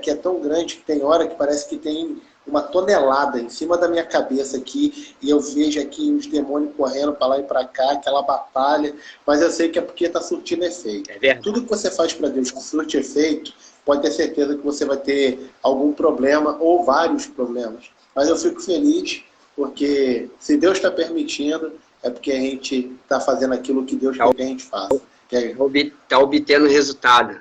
aqui é tão grande que tem hora que parece que tem uma tonelada em cima da minha cabeça aqui, e eu vejo aqui os demônios correndo para lá e para cá, aquela batalha, mas eu sei que é porque está surtindo efeito. Tudo que você faz para Deus que surte efeito, pode ter certeza que você vai ter algum problema ou vários problemas. Mas eu fico feliz porque se Deus está permitindo, é porque a gente está fazendo aquilo que Deus quer que a gente faça. Está obtendo resultado.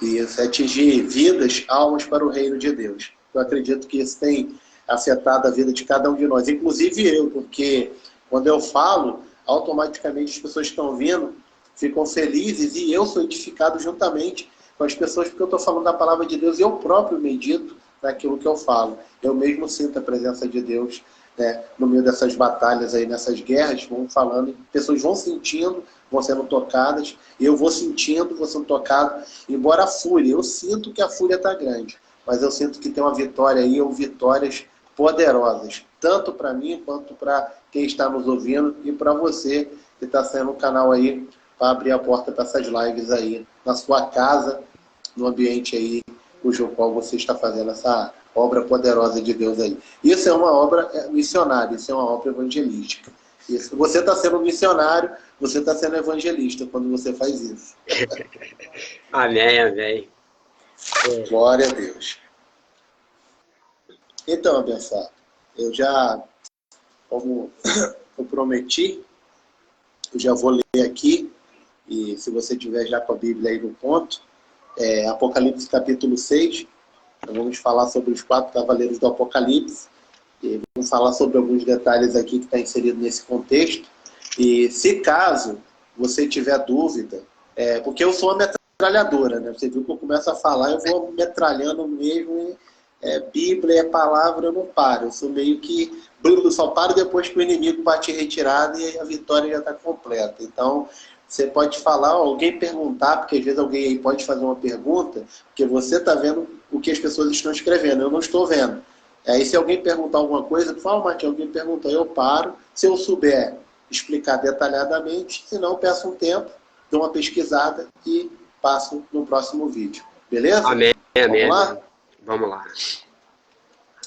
Isso, é atingir vidas, almas para o reino de Deus. Eu acredito que isso tem afetado a vida de cada um de nós, inclusive eu, porque quando eu falo, automaticamente as pessoas que estão vindo ficam felizes e eu sou edificado juntamente com as pessoas, porque eu estou falando da palavra de Deus e eu próprio medito naquilo que eu falo. Eu mesmo sinto a presença de Deus, né, no meio dessas batalhas aí, nessas guerras, vão falando, pessoas vão sentindo, vão sendo tocadas, e eu vou sentindo, vou sendo tocado, embora a fúria, eu sinto que a fúria está grande, mas eu sinto que tem uma vitória aí, ou vitórias poderosas, tanto para mim, quanto para quem está nos ouvindo, e para você que está sendo um canal aí, para abrir a porta para essas lives aí, na sua casa, no ambiente aí, cujo qual você está fazendo essa obra poderosa de Deus aí. Isso é uma obra missionária, isso é uma obra evangelística. Isso. Você está sendo missionário, você está sendo evangelista quando você faz isso. Amém, amém. Glória a Deus. Então, abençoado, eu já, como eu prometi, eu já vou ler aqui, e se você tiver já com a Bíblia aí no ponto, Apocalipse capítulo 6, nós vamos falar sobre os 4 cavaleiros do Apocalipse, e vamos falar sobre alguns detalhes aqui que está inserido nesse contexto, e se caso você tiver dúvida, porque eu sou uma metralhadora, né? Você viu que eu começo a falar, eu vou metralhando mesmo, Bíblia, palavra, eu não paro, eu sou meio que, só paro depois que o inimigo bate retirada e a vitória já está completa. Então, você pode falar, alguém perguntar, porque às vezes alguém aí pode fazer uma pergunta, porque você está vendo o que as pessoas estão escrevendo, eu não estou vendo. Aí se alguém perguntar alguma coisa, fala, Marquinhos, alguém perguntou, eu paro. Se eu souber explicar detalhadamente, se não, peço um tempo, dou uma pesquisada e passo no próximo vídeo. Beleza? Amém, amém. Vamos lá? Vamos lá.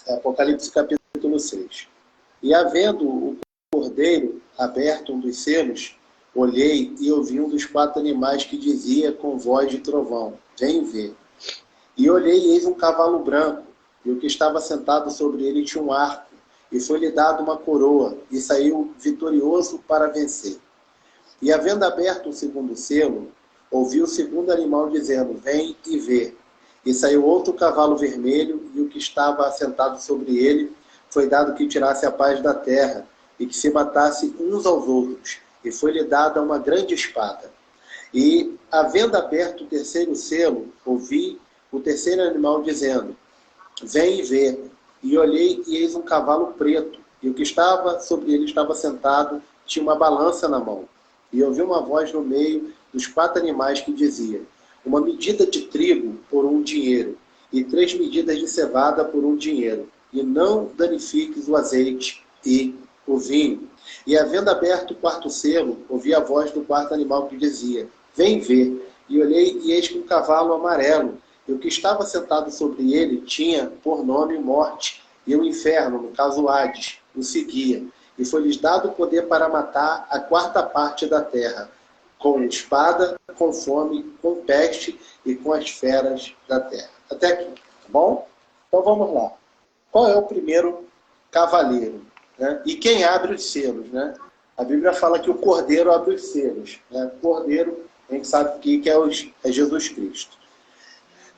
Apocalipse capítulo 6. E havendo o cordeiro aberto um dos selos, olhei e ouvi um dos 4 animais que dizia com voz de trovão, vem ver. E olhei e eis um cavalo branco, e o que estava sentado sobre ele tinha um arco, e foi-lhe dado uma coroa, e saiu vitorioso para vencer. E havendo aberto o segundo selo, ouvi o segundo animal dizendo, vem e vê. E saiu outro cavalo vermelho, e o que estava assentado sobre ele foi dado que tirasse a paz da terra, e que se matasse uns aos outros, e foi-lhe dada uma grande espada. E, havendo aberto o terceiro selo, ouvi o terceiro animal dizendo, vem e vê. E olhei, e eis um cavalo preto, e o que estava sobre ele estava sentado, tinha uma balança na mão. E ouvi uma voz no meio dos 4 animais que dizia, uma medida de trigo por 1 dinheiro, e 3 medidas de cevada por 1 dinheiro, e não danifiques o azeite e o vinho. E havendo aberto o 4º selo, ouvi a voz do 4º animal que dizia, vem ver. E olhei, e eis que um cavalo amarelo, e o que estava sentado sobre ele tinha por nome Morte, e o inferno, no caso Hades, o seguia. E foi-lhes dado o poder para matar a 4ª parte da terra, com espada, com fome, com peste e com as feras da terra. Até aqui, tá bom? Então vamos lá. Qual é o primeiro cavaleiro? Né? E quem abre os selos? Né? A Bíblia fala que o cordeiro abre os selos. Né? O cordeiro, a gente sabe que é Jesus Cristo.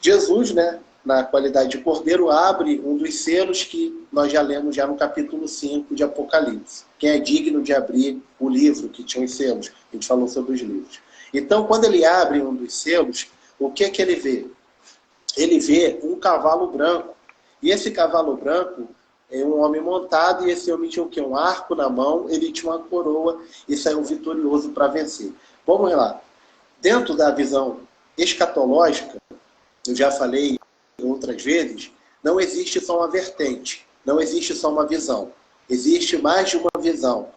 Jesus, né, na qualidade de cordeiro, abre um dos selos que nós já lemos já no capítulo 5 de Apocalipse. Quem é digno de abrir o livro que tinha os selos? A gente falou sobre os livros. Então, quando ele abre um dos selos, o que é que ele vê? Ele vê um cavalo branco. E esse cavalo branco é um homem montado, e esse homem tinha o quê? Um arco na mão, ele tinha uma coroa e saiu vitorioso para vencer. Vamos lá. Dentro da visão escatológica, eu já falei outras vezes, não existe só uma vertente, não existe só uma visão. Existe mais de uma visão,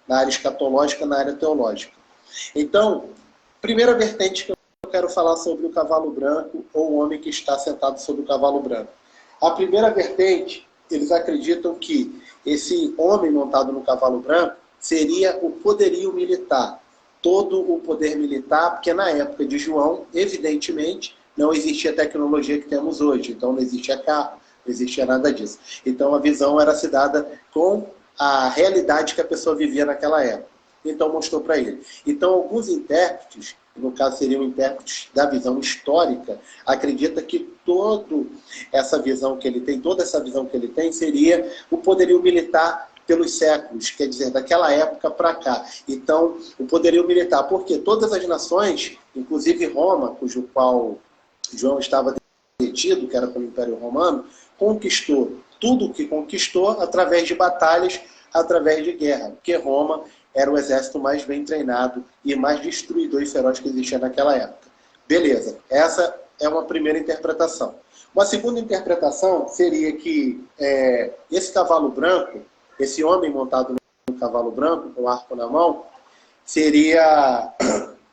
na área escatológica, na área teológica. Então, primeira vertente que eu quero falar sobre o cavalo branco ou o homem que está sentado sobre o cavalo branco. A primeira vertente, eles acreditam que esse homem montado no cavalo branco seria o poderio militar. Todo o poder militar, porque na época de João, evidentemente, não existia a tecnologia que temos hoje. Então não existia carro, não existia nada disso. Então a visão era se dada com a realidade que a pessoa vivia naquela época. Então mostrou para ele. Então alguns intérpretes, no caso seriam intérpretes da visão histórica, acredita que toda essa visão que ele tem seria o poderio militar pelos séculos, quer dizer, daquela época para cá. Então, o poderio militar, porque todas as nações, inclusive Roma, cujo qual João estava detido, que era pelo Império Romano, conquistou tudo o que conquistou através de batalhas, através de guerra, porque Roma era o exército mais bem treinado e mais destruidor e feroz que existia naquela época. Beleza, essa é uma primeira interpretação. Uma segunda interpretação seria que esse cavalo branco, esse homem montado no cavalo branco, com o arco na mão, seria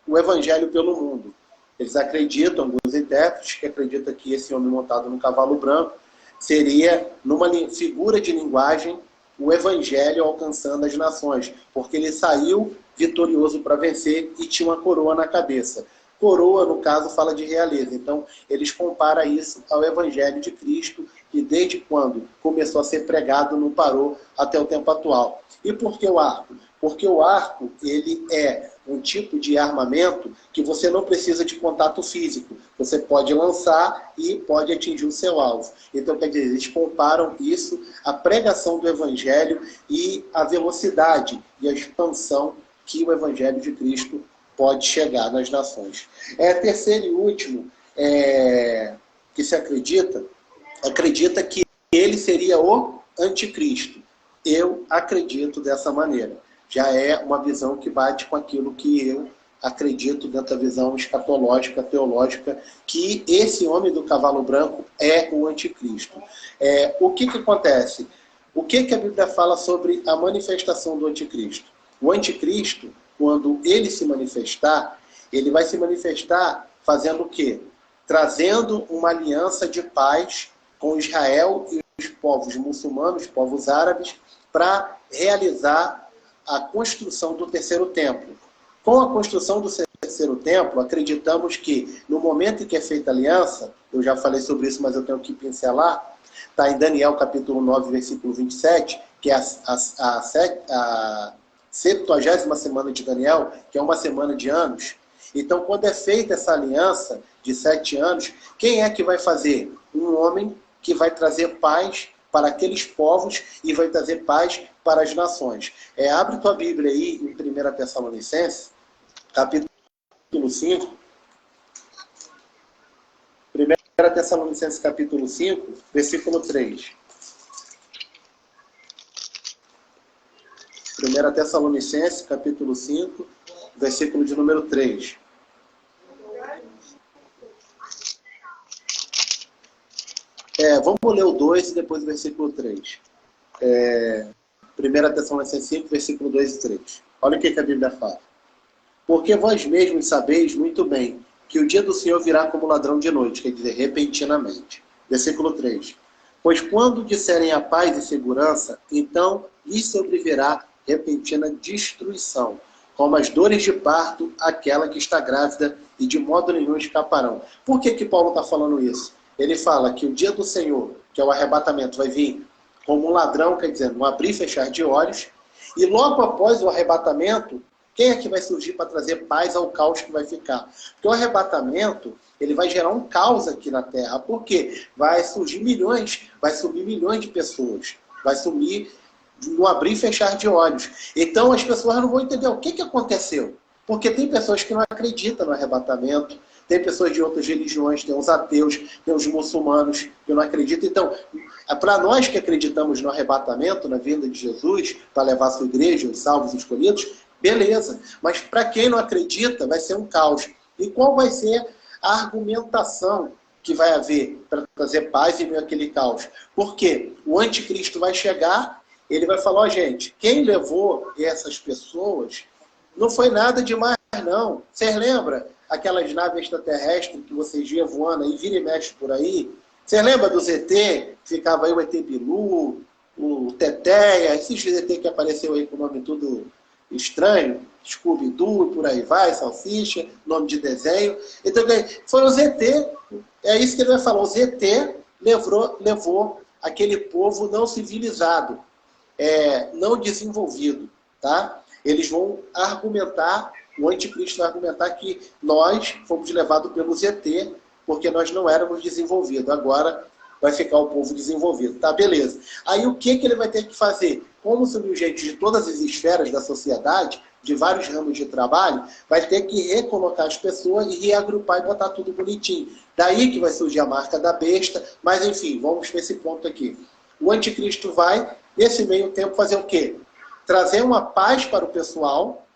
o evangelho pelo mundo. Eles acreditam, alguns intérpretes, que acreditam que esse homem montado no cavalo branco seria, numa figura de linguagem, o evangelho alcançando as nações, porque ele saiu vitorioso para vencer e tinha uma coroa na cabeça. Coroa, no caso, fala de realeza. Então, eles comparam isso ao evangelho de Cristo, que desde quando começou a ser pregado não parou até o tempo atual. E por que o arco? Porque o arco, ele é um tipo de armamento que você não precisa de contato físico. Você pode lançar e pode atingir o seu alvo. Então, quer dizer, eles comparam isso à pregação do evangelho e à velocidade e à expansão que o evangelho de Cristo pode chegar nas nações. Terceiro e último, que se acredita que ele seria o anticristo. Eu acredito dessa maneira. Já é uma visão que bate com aquilo que eu acredito dentro da visão escatológica, teológica, que esse homem do cavalo branco é o anticristo. O que acontece? O que a Bíblia fala sobre a manifestação do anticristo? O anticristo, quando ele se manifestar, ele vai se manifestar fazendo o quê? Trazendo uma aliança de paz com Israel e os povos muçulmanos, povos árabes, para realizar a construção do terceiro templo. Com a construção do terceiro templo, acreditamos que no momento em que é feita a aliança, eu já falei sobre isso, mas eu tenho que pincelar, está em Daniel capítulo 9, versículo 27, que é a 70ª semana de Daniel, que é uma semana de anos. Então, quando é feita essa aliança de 7 anos, quem é que vai fazer? Um homem que vai trazer paz para aqueles povos e vai trazer paz para as nações. Abre tua Bíblia aí em 1 Tessalonicenses, capítulo 5. 1 Tessalonicenses, capítulo 5, versículo 3. 1 Tessalonicenses, capítulo 5, versículo de número 3. Vamos ler o 2 e depois o versículo 3. 1 Tessalonicenses 5, versículo 2 e 3. Olha o que a Bíblia fala. Porque vós mesmos sabeis muito bem que o dia do Senhor virá como ladrão de noite, quer dizer, repentinamente. Versículo 3. Pois quando disserem a paz e segurança, então lhes sobrevirá repentina destruição, como as dores de parto, aquela que está grávida, e de modo nenhum escaparão. Por que Paulo está falando isso? Ele fala que o dia do Senhor, que é o arrebatamento, vai vir como um ladrão, quer dizer, um abrir e fechar de olhos, e logo após o arrebatamento, quem é que vai surgir para trazer paz ao caos que vai ficar? Porque o arrebatamento, ele vai gerar um caos aqui na Terra. Por quê? Vai sumir milhões de pessoas. Vai sumir no abrir e fechar de olhos. Então as pessoas não vão entender o que aconteceu. Porque tem pessoas que não acreditam no arrebatamento, tem pessoas de outras religiões, tem os ateus, tem os muçulmanos que não acreditam. Então, para nós que acreditamos no arrebatamento, na vinda de Jesus, para levar a sua igreja, os salvos e escolhidos, beleza. Mas para quem não acredita, vai ser um caos. E qual vai ser a argumentação que vai haver para trazer paz em meio àquele caos? Porque o anticristo vai chegar, ele vai falar, gente, quem levou essas pessoas não foi nada demais, não. Vocês lembram? aquelas naves extraterrestres que vocês viam voando aí, vira e mexe por aí. Você lembra do ZT? Ficava aí o ET Bilu, o Teteia, esses ZT que apareceu aí com o nome tudo estranho, Scooby-Doo, por aí vai, Salsicha, nome de desenho. Então, foi o ZT, é isso que ele vai falar, o ZT levou aquele povo não civilizado, não desenvolvido, tá? Eles vão argumentar, o anticristo vai argumentar que nós fomos levados pelo ZT, porque nós não éramos desenvolvidos. Agora vai ficar o povo desenvolvido. Tá, beleza. Aí o que ele vai ter que fazer? Como subjeito de todas as esferas da sociedade, de vários ramos de trabalho, vai ter que recolocar as pessoas e reagrupar e botar tudo bonitinho. Daí que vai surgir a marca da besta, mas enfim, vamos para esse ponto aqui. O anticristo vai, nesse meio tempo, fazer o quê? Trazer uma paz para o pessoal,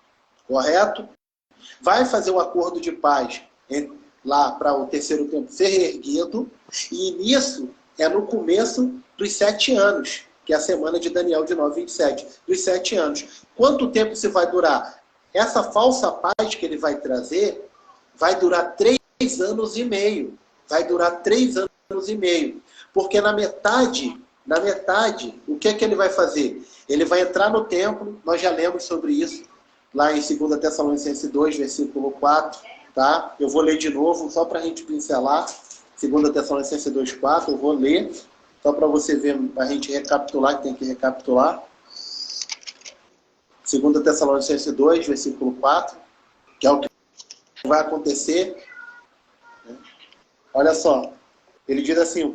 correto? Vai fazer um acordo de paz lá para o terceiro tempo ser erguido, e nisso é no começo dos 7 anos, que é a semana de Daniel de 9:27, dos 7 anos. Quanto tempo isso vai durar? Essa falsa paz que ele vai trazer vai durar 3 anos e meio. Vai durar 3 anos e meio. Porque na metade, o que ele vai fazer? Ele vai entrar no templo, nós já lemos sobre isso, lá em 2 Tessalonicenses 2, versículo 4, tá? Eu vou ler de novo, só para a gente pincelar. 2 Tessalonicenses 2, 4, eu vou ler, só para você ver, para a gente recapitular, que tem que recapitular. 2 Tessalonicenses 2, versículo 4, que é o que vai acontecer. Olha só, ele diz assim: o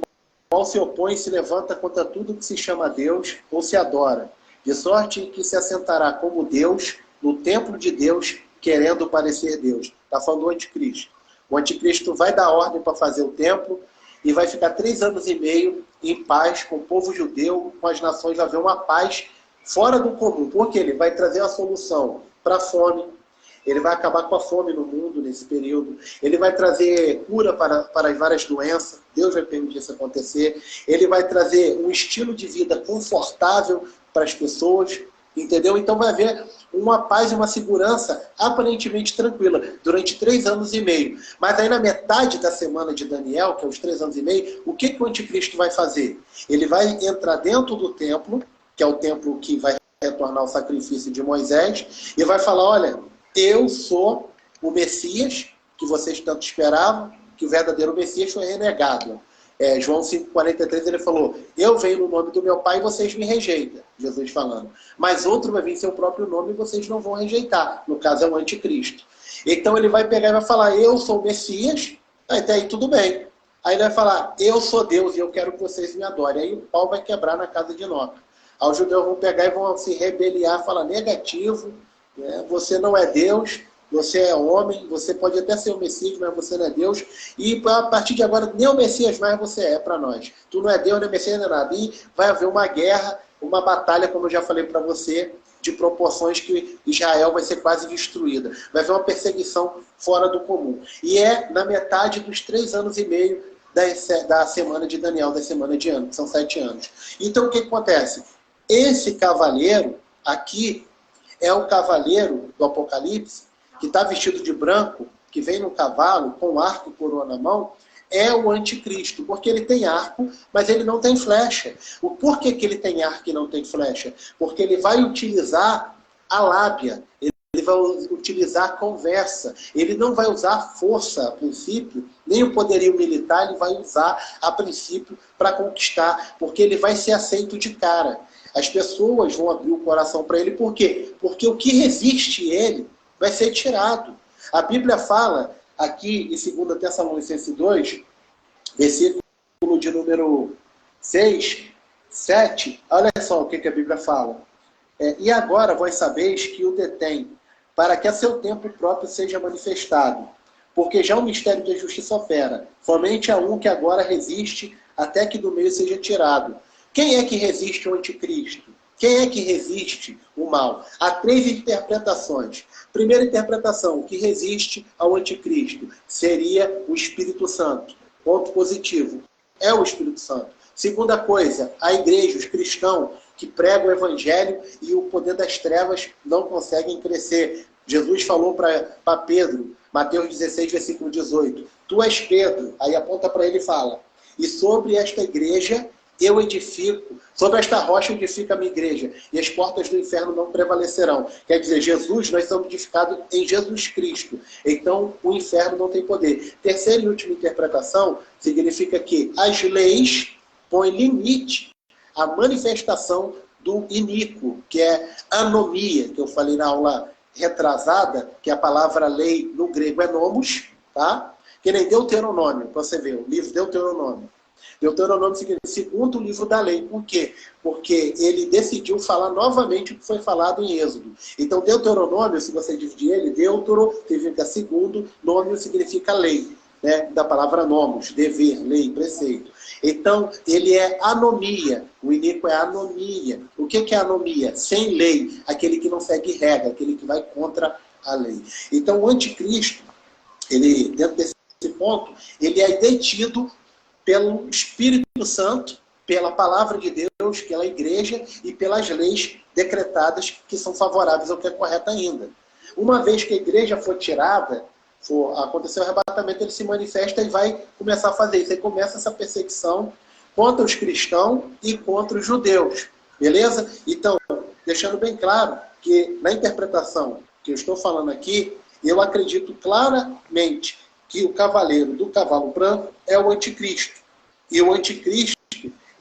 qual se opõe e se levanta contra tudo que se chama Deus ou se adora, de sorte que se assentará como Deus no templo de Deus, querendo parecer Deus. Está falando do anticristo. O anticristo vai dar ordem para fazer o templo e vai ficar 3 anos e meio em paz com o povo judeu, com as nações, vai haver uma paz fora do comum. Porque ele vai trazer a solução para a fome, ele vai acabar com a fome no mundo nesse período, ele vai trazer cura para as várias doenças, Deus vai permitir isso acontecer, ele vai trazer um estilo de vida confortável para as pessoas, entendeu? Então vai haver uma paz e uma segurança aparentemente tranquila durante 3 anos e meio. Mas aí na metade da semana de Daniel, que é os 3 anos e meio, o que o anticristo vai fazer? Ele vai entrar dentro do templo, que é o templo que vai retornar o sacrifício de Moisés, e vai falar: olha, eu sou o Messias, que vocês tanto esperavam, que o verdadeiro Messias foi renegado. João 5,43, ele falou: eu venho no nome do meu Pai e vocês me rejeitam. Jesus falando. Mas outro vai vir em seu próprio nome e vocês não vão rejeitar. No caso é o anticristo. Então ele vai pegar e vai falar: eu sou o Messias, até aí tudo bem. Aí ele vai falar: eu sou Deus e eu quero que vocês me adorem. Aí o pau vai quebrar na casa de Noca. Aí os judeus vão pegar e vão se rebeliar, falar: negativo, você não é Deus, você é homem, você pode até ser o Messias, mas você não é Deus, e a partir de agora nem o Messias mais você é para nós. Tu não é Deus, nem Messias, nem nada. E vai haver uma guerra, uma batalha, como eu já falei para você, de proporções que Israel vai ser quase destruída. Vai haver uma perseguição fora do comum. E é na metade dos 3 anos e meio da semana de Daniel, da semana de ano, que são 7 anos. Então o que acontece? Esse cavaleiro aqui é o cavaleiro do Apocalipse, que está vestido de branco, que vem no cavalo, com arco e coroa na mão, é o anticristo, porque ele tem arco, mas ele não tem flecha. O porquê que ele tem arco e não tem flecha? Porque ele vai utilizar a lábia, ele vai utilizar a conversa, ele não vai usar força a princípio, nem o poderio militar ele vai usar a princípio para conquistar, porque ele vai ser aceito de cara. As pessoas vão abrir o coração para ele, por quê? Porque o que resiste ele vai ser tirado. A Bíblia fala aqui em 2 Tessalonicenses 2, versículo de número 6, 7, olha só o que a Bíblia fala. E agora vós sabeis que o detém, para que a seu tempo próprio seja manifestado. Porque já o mistério da justiça opera. Somente há um que agora resiste, até que do meio seja tirado. Quem é que resiste ao anticristo? Quem é que resiste o mal? Há 3 interpretações. Primeira interpretação: o que resiste ao anticristo seria o Espírito Santo. Ponto positivo. É o Espírito Santo. Segunda coisa, a igreja, os cristãos que pregam o evangelho e o poder das trevas não conseguem crescer. Jesus falou para Pedro, Mateus 16, versículo 18, tu és Pedro, aí aponta para ele e fala, e sobre esta igreja eu edifico, sobre esta rocha eu edifico a minha igreja, e as portas do inferno não prevalecerão. Quer dizer, Jesus, nós somos edificados em Jesus Cristo, então o inferno não tem poder. Terceira e última interpretação significa que as leis põem limite à manifestação do iníquo, que é anomia, que eu falei na aula retrasada, que a palavra lei no grego é nomos, tá? Que nem Deuteronômio, para você ver, o livro Deuteronômio. Deuteronômio significa segundo o livro da lei. Por quê? Porque ele decidiu falar novamente o que foi falado em Êxodo. Então, Deuteronômio, se você dividir ele, Deutero significa segundo, nômio significa lei, né? Da palavra nomos, dever, lei, preceito. Então, ele é anomia. O iníquo é anomia. O que é anomia? Sem lei. Aquele que não segue regra, aquele que vai contra a lei. Então, o anticristo, ele, dentro desse ponto, ele é detido pelo Espírito Santo, pela palavra de Deus, pela igreja e pelas leis decretadas que são favoráveis ao que é correto ainda. Uma vez que a igreja for tirada, aconteceu o arrebatamento, ele se manifesta e vai começar a fazer isso. Aí começa essa perseguição contra os cristãos e contra os judeus. Beleza? Então, deixando bem claro que na interpretação que eu estou falando aqui, eu acredito claramente que o cavaleiro do cavalo branco é o anticristo. E o anticristo,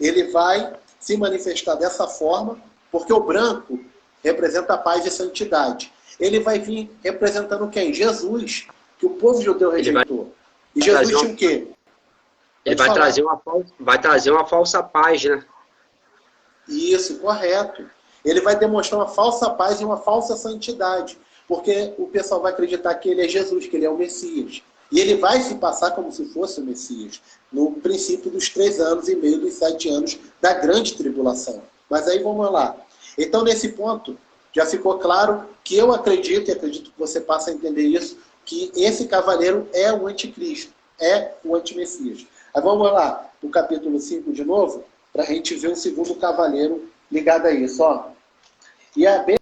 ele vai se manifestar dessa forma, porque o branco representa a paz e a santidade. Ele vai vir representando quem? Jesus, que o povo judeu rejeitou. E Jesus tinha o quê? Ele vai trazer uma falsa paz, né? Isso, correto. Ele vai demonstrar uma falsa paz e uma falsa santidade. Porque o pessoal vai acreditar que ele é Jesus, que ele é o Messias. E ele vai se passar como se fosse o Messias, no princípio dos 3 anos e meio, dos 7 anos da grande tribulação. Mas aí vamos lá. Então, nesse ponto, já ficou claro que eu acredito, e acredito que você passa a entender isso, que esse cavaleiro é o anticristo, é o antimessias. Aí vamos lá, no capítulo 5 de novo, para a gente ver o segundo cavaleiro ligado a isso. Ó. E aberto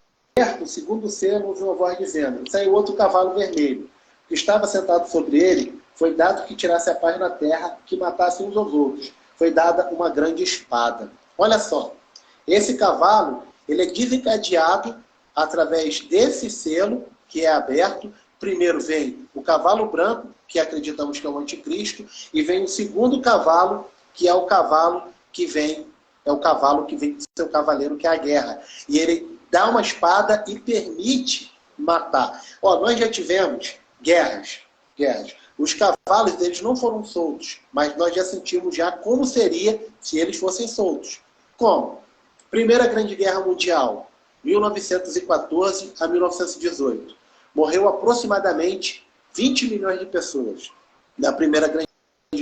o segundo selo, ouvi uma voz dizendo, saiu outro cavalo vermelho, que estava sentado sobre ele, foi dado que tirasse a paz na terra, que matasse uns aos outros. Foi dada uma grande espada. Olha só, esse cavalo, ele é desencadeado através desse selo, que é aberto. Primeiro vem o cavalo branco, que acreditamos que é o anticristo, e vem o segundo cavalo, que é o cavalo que vem, do seu cavaleiro, que é a guerra. E ele dá uma espada e permite matar. Ó, nós já tivemos guerras. Os cavalos deles não foram soltos, mas nós já sentimos já como seria se eles fossem soltos. Como? Primeira Grande Guerra Mundial, 1914 a 1918. Morreu aproximadamente 20 milhões de pessoas na Primeira Grande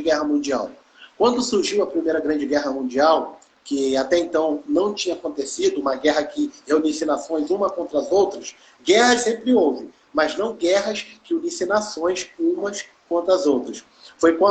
Guerra Mundial. Quando surgiu a Primeira Grande Guerra Mundial, que até então não tinha acontecido, uma guerra que reunisse nações uma contra as outras, guerras sempre houve, mas não guerras que unissem nações umas contra as outras. Foi com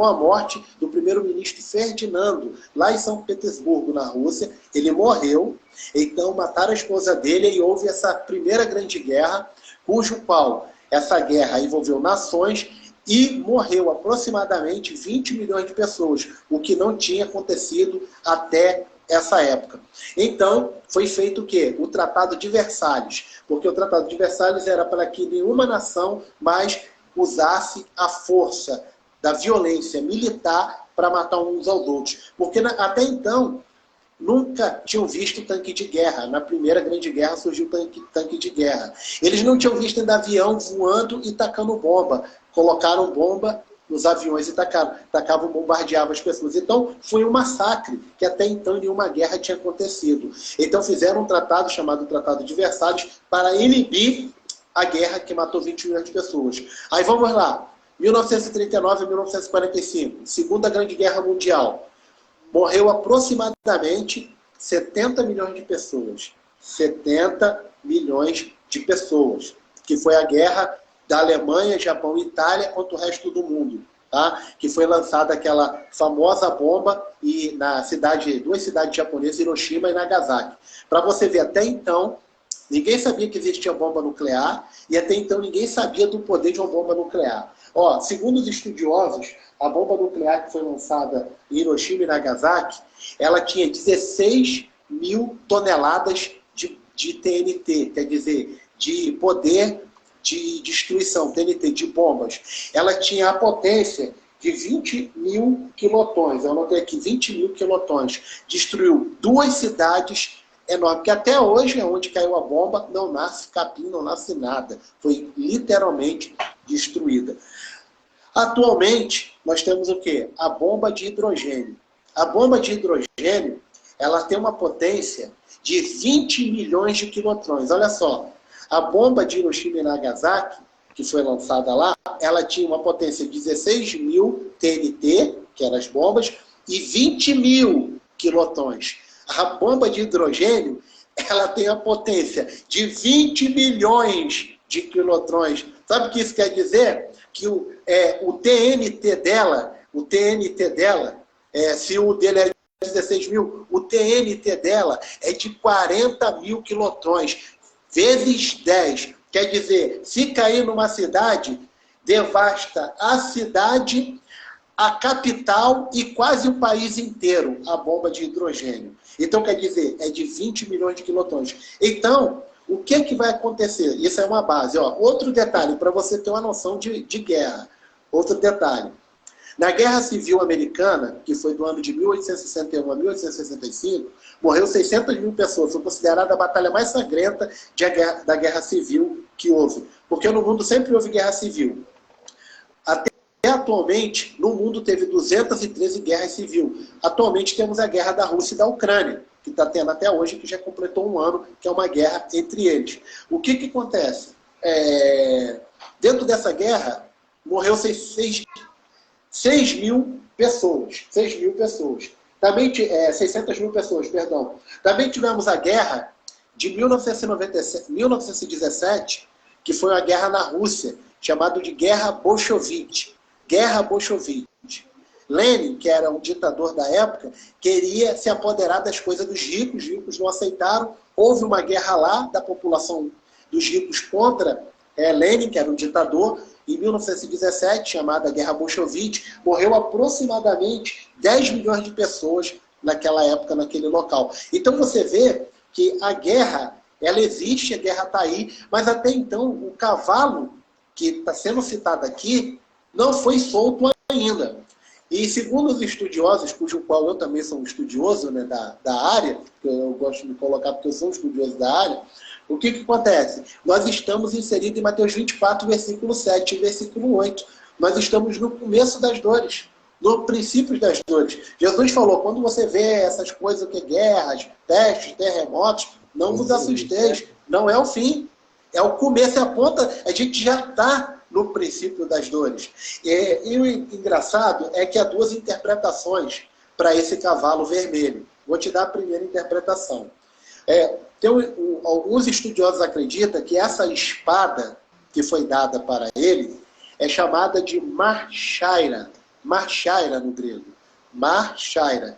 a morte do primeiro-ministro Ferdinando, lá em São Petersburgo, na Rússia. Ele morreu, então mataram a esposa dele e houve essa Primeira Grande Guerra, cujo qual essa guerra envolveu nações e morreu aproximadamente 20 milhões de pessoas, o que não tinha acontecido até essa época. Então, foi feito o quê? O Tratado de Versalhes, porque o Tratado de Versalhes era para que nenhuma nação mais usasse a força da violência militar para matar uns aos outros. Porque até então, nunca tinham visto tanque de guerra. Na Primeira Grande Guerra surgiu tanque de guerra. Eles não tinham visto ainda avião voando e tacando bomba. Colocaram bomba nos aviões e tacavam, bombardeavam as pessoas. Então, foi um massacre, que até então nenhuma guerra tinha acontecido. Então, fizeram um tratado chamado Tratado de Versalhes para inibir a guerra que matou 20 milhões de pessoas. Aí vamos lá. 1939 a 1945, Segunda Grande Guerra Mundial. Morreu aproximadamente 70 milhões de pessoas. 70 milhões de pessoas. Que foi a guerra da Alemanha, Japão e Itália contra o resto do mundo. Tá? Que foi lançada aquela famosa bomba na duas cidades japonesas, Hiroshima e Nagasaki. Para você ver, até então, Ninguém sabia que existia bomba nuclear e até então ninguém sabia do poder de uma bomba nuclear. Ó, segundo os estudiosos, a bomba nuclear que foi lançada em Hiroshima e Nagasaki, ela tinha 16 mil toneladas de TNT, quer dizer, de poder de destruição, TNT, de bombas. Ela tinha a potência de 20 mil quilotons. Eu anotei aqui, 20 mil quilotons. Destruiu 2 cidades enormes, porque até hoje, onde caiu a bomba, não nasce capim, não nasce nada. Foi literalmente destruída. Atualmente, nós temos o quê? A bomba de hidrogênio. A bomba de hidrogênio, ela tem uma potência de 20 milhões de quilotrons. Olha só, a bomba de Hiroshima e Nagasaki, que foi lançada lá, ela tinha uma potência de 16 mil TNT, que eram as bombas, e 20 mil quilotons. A bomba de hidrogênio, ela tem a potência de 20 milhões de quilotrons. Sabe o que isso quer dizer? Que o TNT dela, se o dele é 16 mil, o TNT dela é de 40 mil quilotrons, vezes 10. Quer dizer, se cair numa cidade, devasta a cidade, a capital e quase o país inteiro, a bomba de hidrogênio. Então, quer dizer, é de 20 milhões de quilotons. Então, o que vai acontecer? Isso é uma base. Ó. Outro detalhe, para você ter uma noção de guerra. Outro detalhe. Na Guerra Civil Americana, que foi do ano de 1861 a 1865, morreu 600 mil pessoas. Foi considerada a batalha mais sangrenta da Guerra Civil que houve. Porque no mundo sempre houve guerra civil. Até atualmente, no mundo teve 213 guerras civis. Atualmente temos a guerra da Rússia e da Ucrânia, que está tendo até hoje, que já completou um ano, que é uma guerra entre eles. O que acontece? Dentro dessa guerra, morreu 6 mil pessoas. 6 mil pessoas. Também, 600 mil pessoas, perdão. Também tivemos a guerra de 1917, que foi uma guerra na Rússia, chamada de Guerra Bolchevique. Guerra Bolchevique. Lenin, que era um ditador da época, queria se apoderar das coisas dos ricos. Os ricos não aceitaram. Houve uma guerra lá da população dos ricos contra Lenin, que era um ditador. Em 1917, chamada Guerra Bolchevique, morreu aproximadamente 10 milhões de pessoas naquela época, naquele local. Então você vê que a guerra, ela existe, a guerra está aí, mas até então o cavalo que está sendo citado aqui não foi solto ainda. E segundo os estudiosos, cujo qual eu também sou um estudioso, né, da área, que eu gosto de me colocar porque eu sou um estudioso da área, o que acontece? Nós estamos inseridos em Mateus 24, versículo 7 e versículo 8. Nós estamos no começo das dores, no princípio das dores. Jesus falou, quando você vê essas coisas, que guerras, pestes, terremotos, não vos assusteis, não é o fim, é o começo, é a ponta, a gente já está no princípio das dores. E o engraçado é que há 2 interpretações para esse cavalo vermelho. Vou te dar a primeira interpretação. Alguns estudiosos acreditam que essa espada que foi dada para ele é chamada de marchaira. Marchaira no grego. Marchaira.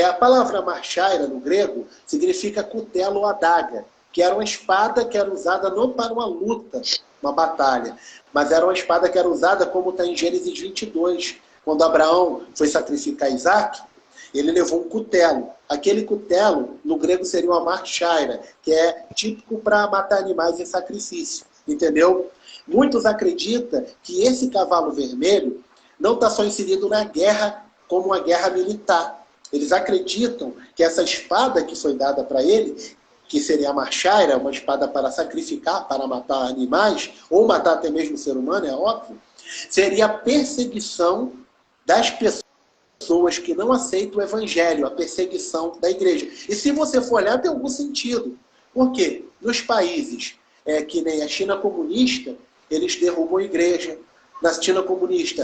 A palavra marchaira no grego significa cutelo ou adaga, que era uma espada que era usada não para uma luta, uma batalha, mas era uma espada que era usada como está em Gênesis 22. Quando Abraão foi sacrificar Isaac, ele levou um cutelo. Aquele cutelo, no grego, seria uma marchaira, que é típico para matar animais em sacrifício. Entendeu? Muitos acreditam que esse cavalo vermelho não está só inserido na guerra como uma guerra militar. Eles acreditam que essa espada que foi dada para ele, que seria a marchaira, uma espada para sacrificar, para matar animais, ou matar até mesmo o ser humano, é óbvio, seria a perseguição das pessoas que não aceitam o evangelho, a perseguição da igreja. E se você for olhar, tem algum sentido. Por quê? Nos países que nem a China comunista, eles derrubam a igreja. Na China comunista,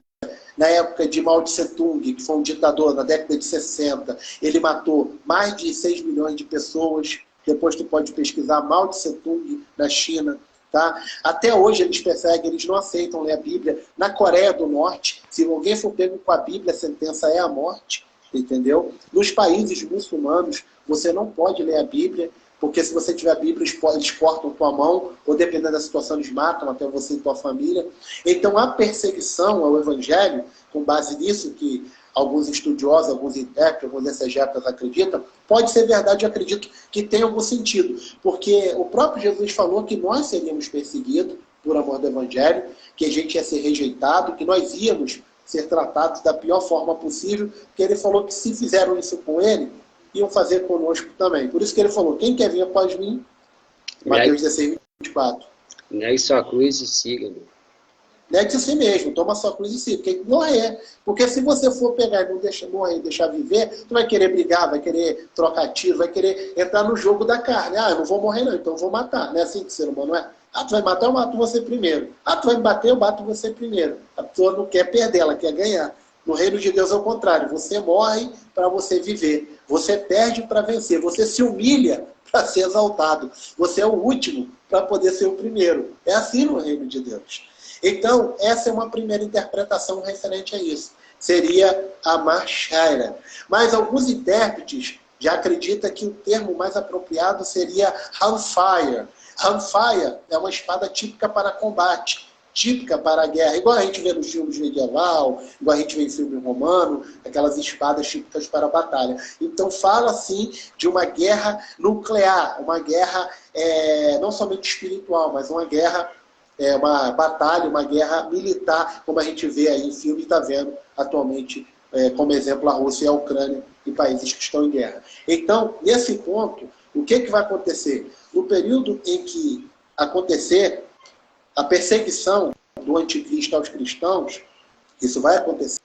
na época de Mao Tse-tung, que foi um ditador na década de 60, ele matou mais de 6 milhões de pessoas. Depois tu pode pesquisar Mao Tse-tung na China. Tá? Até hoje eles perseguem, eles não aceitam ler a Bíblia. Na Coreia do Norte, se alguém for pego com a Bíblia, a sentença é a morte. Entendeu? Nos países muçulmanos, você não pode ler a Bíblia. porque se você tiver a Bíblia, eles cortam tua mão, ou dependendo da situação, eles matam até você e tua família. Então, a perseguição ao Evangelho, com base nisso, que alguns estudiosos, alguns intérpretes, alguns exegetas acreditam, pode ser verdade, eu acredito que tem algum sentido, porque o próprio Jesus falou que nós seríamos perseguidos por amor do Evangelho, que a gente ia ser rejeitado, que nós íamos ser tratados da pior forma possível, porque ele falou que se fizeram isso com ele, iam fazer conosco também. Por isso que ele falou, quem quer vir após mim, Mateus 16, 24. Negue sua cruz e siga-me. Negue-se a si mesmo, toma sua cruz e siga, porque morrer. Porque se você for pegar e não deixar morrer, deixar viver, tu vai querer brigar, vai querer trocar tiro, vai querer entrar no jogo da carne. Ah, eu não vou morrer não, então eu vou matar. Não é assim que o ser humano é? Ah, tu vai matar, eu mato você primeiro. Ah, tu vai me bater, eu bato você primeiro. A pessoa não quer perder, ela quer ganhar. No reino de Deus é o contrário. Você morre para você viver. Você perde para vencer. Você se humilha para ser exaltado. Você é o último para poder ser o primeiro. É assim no reino de Deus. Então, essa é uma primeira interpretação referente a isso. Seria a Machaira. Mas alguns intérpretes já acreditam que o termo mais apropriado seria Hellfire. Hellfire é uma espada típica para combate, típica para a guerra, igual a gente vê nos filmes medieval, igual a gente vê em filme romano, aquelas espadas típicas para a batalha. Então fala, assim, de uma guerra nuclear, uma guerra não somente espiritual, mas uma guerra, uma batalha, uma guerra militar, como a gente vê aí em filme e está vendo atualmente, como exemplo, a Rússia e a Ucrânia e países que estão em guerra. Então, nesse ponto, o que vai acontecer? No período em que acontecer a perseguição do anticristo aos cristãos, isso vai acontecer,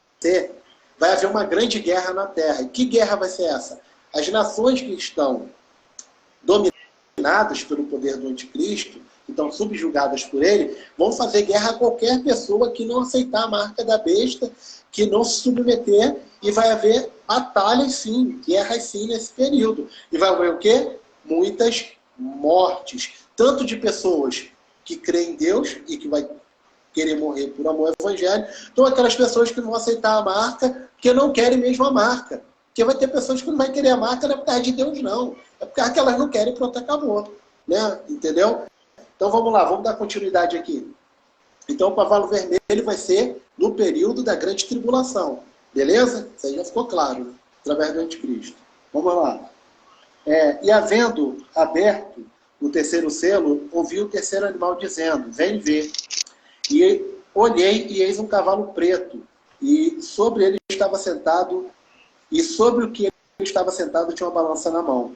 vai haver uma grande guerra na Terra. E que guerra vai ser essa? As nações que estão dominadas pelo poder do anticristo, que estão subjugadas por ele, vão fazer guerra a qualquer pessoa que não aceitar a marca da besta, que não se submeter, e vai haver batalhas sim, guerras sim nesse período. E vai haver o quê? Muitas mortes, tanto de pessoas que creem em Deus e que vai querer morrer por amor ao Evangelho, então aquelas pessoas que não vão aceitar a marca, que não querem mesmo a marca. Porque vai ter pessoas que não vão querer a marca, não é por causa de Deus, não. É por causa que elas não querem, pronto, acabou. Né? Entendeu? Então vamos lá, vamos dar continuidade aqui. Então o cavalo vermelho vai ser no período da grande tribulação. Beleza? Isso aí já ficou claro, né? Através do anticristo. Vamos lá. E havendo aberto o terceiro selo, ouvi o terceiro animal dizendo, vem ver. E olhei, e eis um cavalo preto, e sobre ele estava sentado, e sobre o que ele estava sentado tinha uma balança na mão.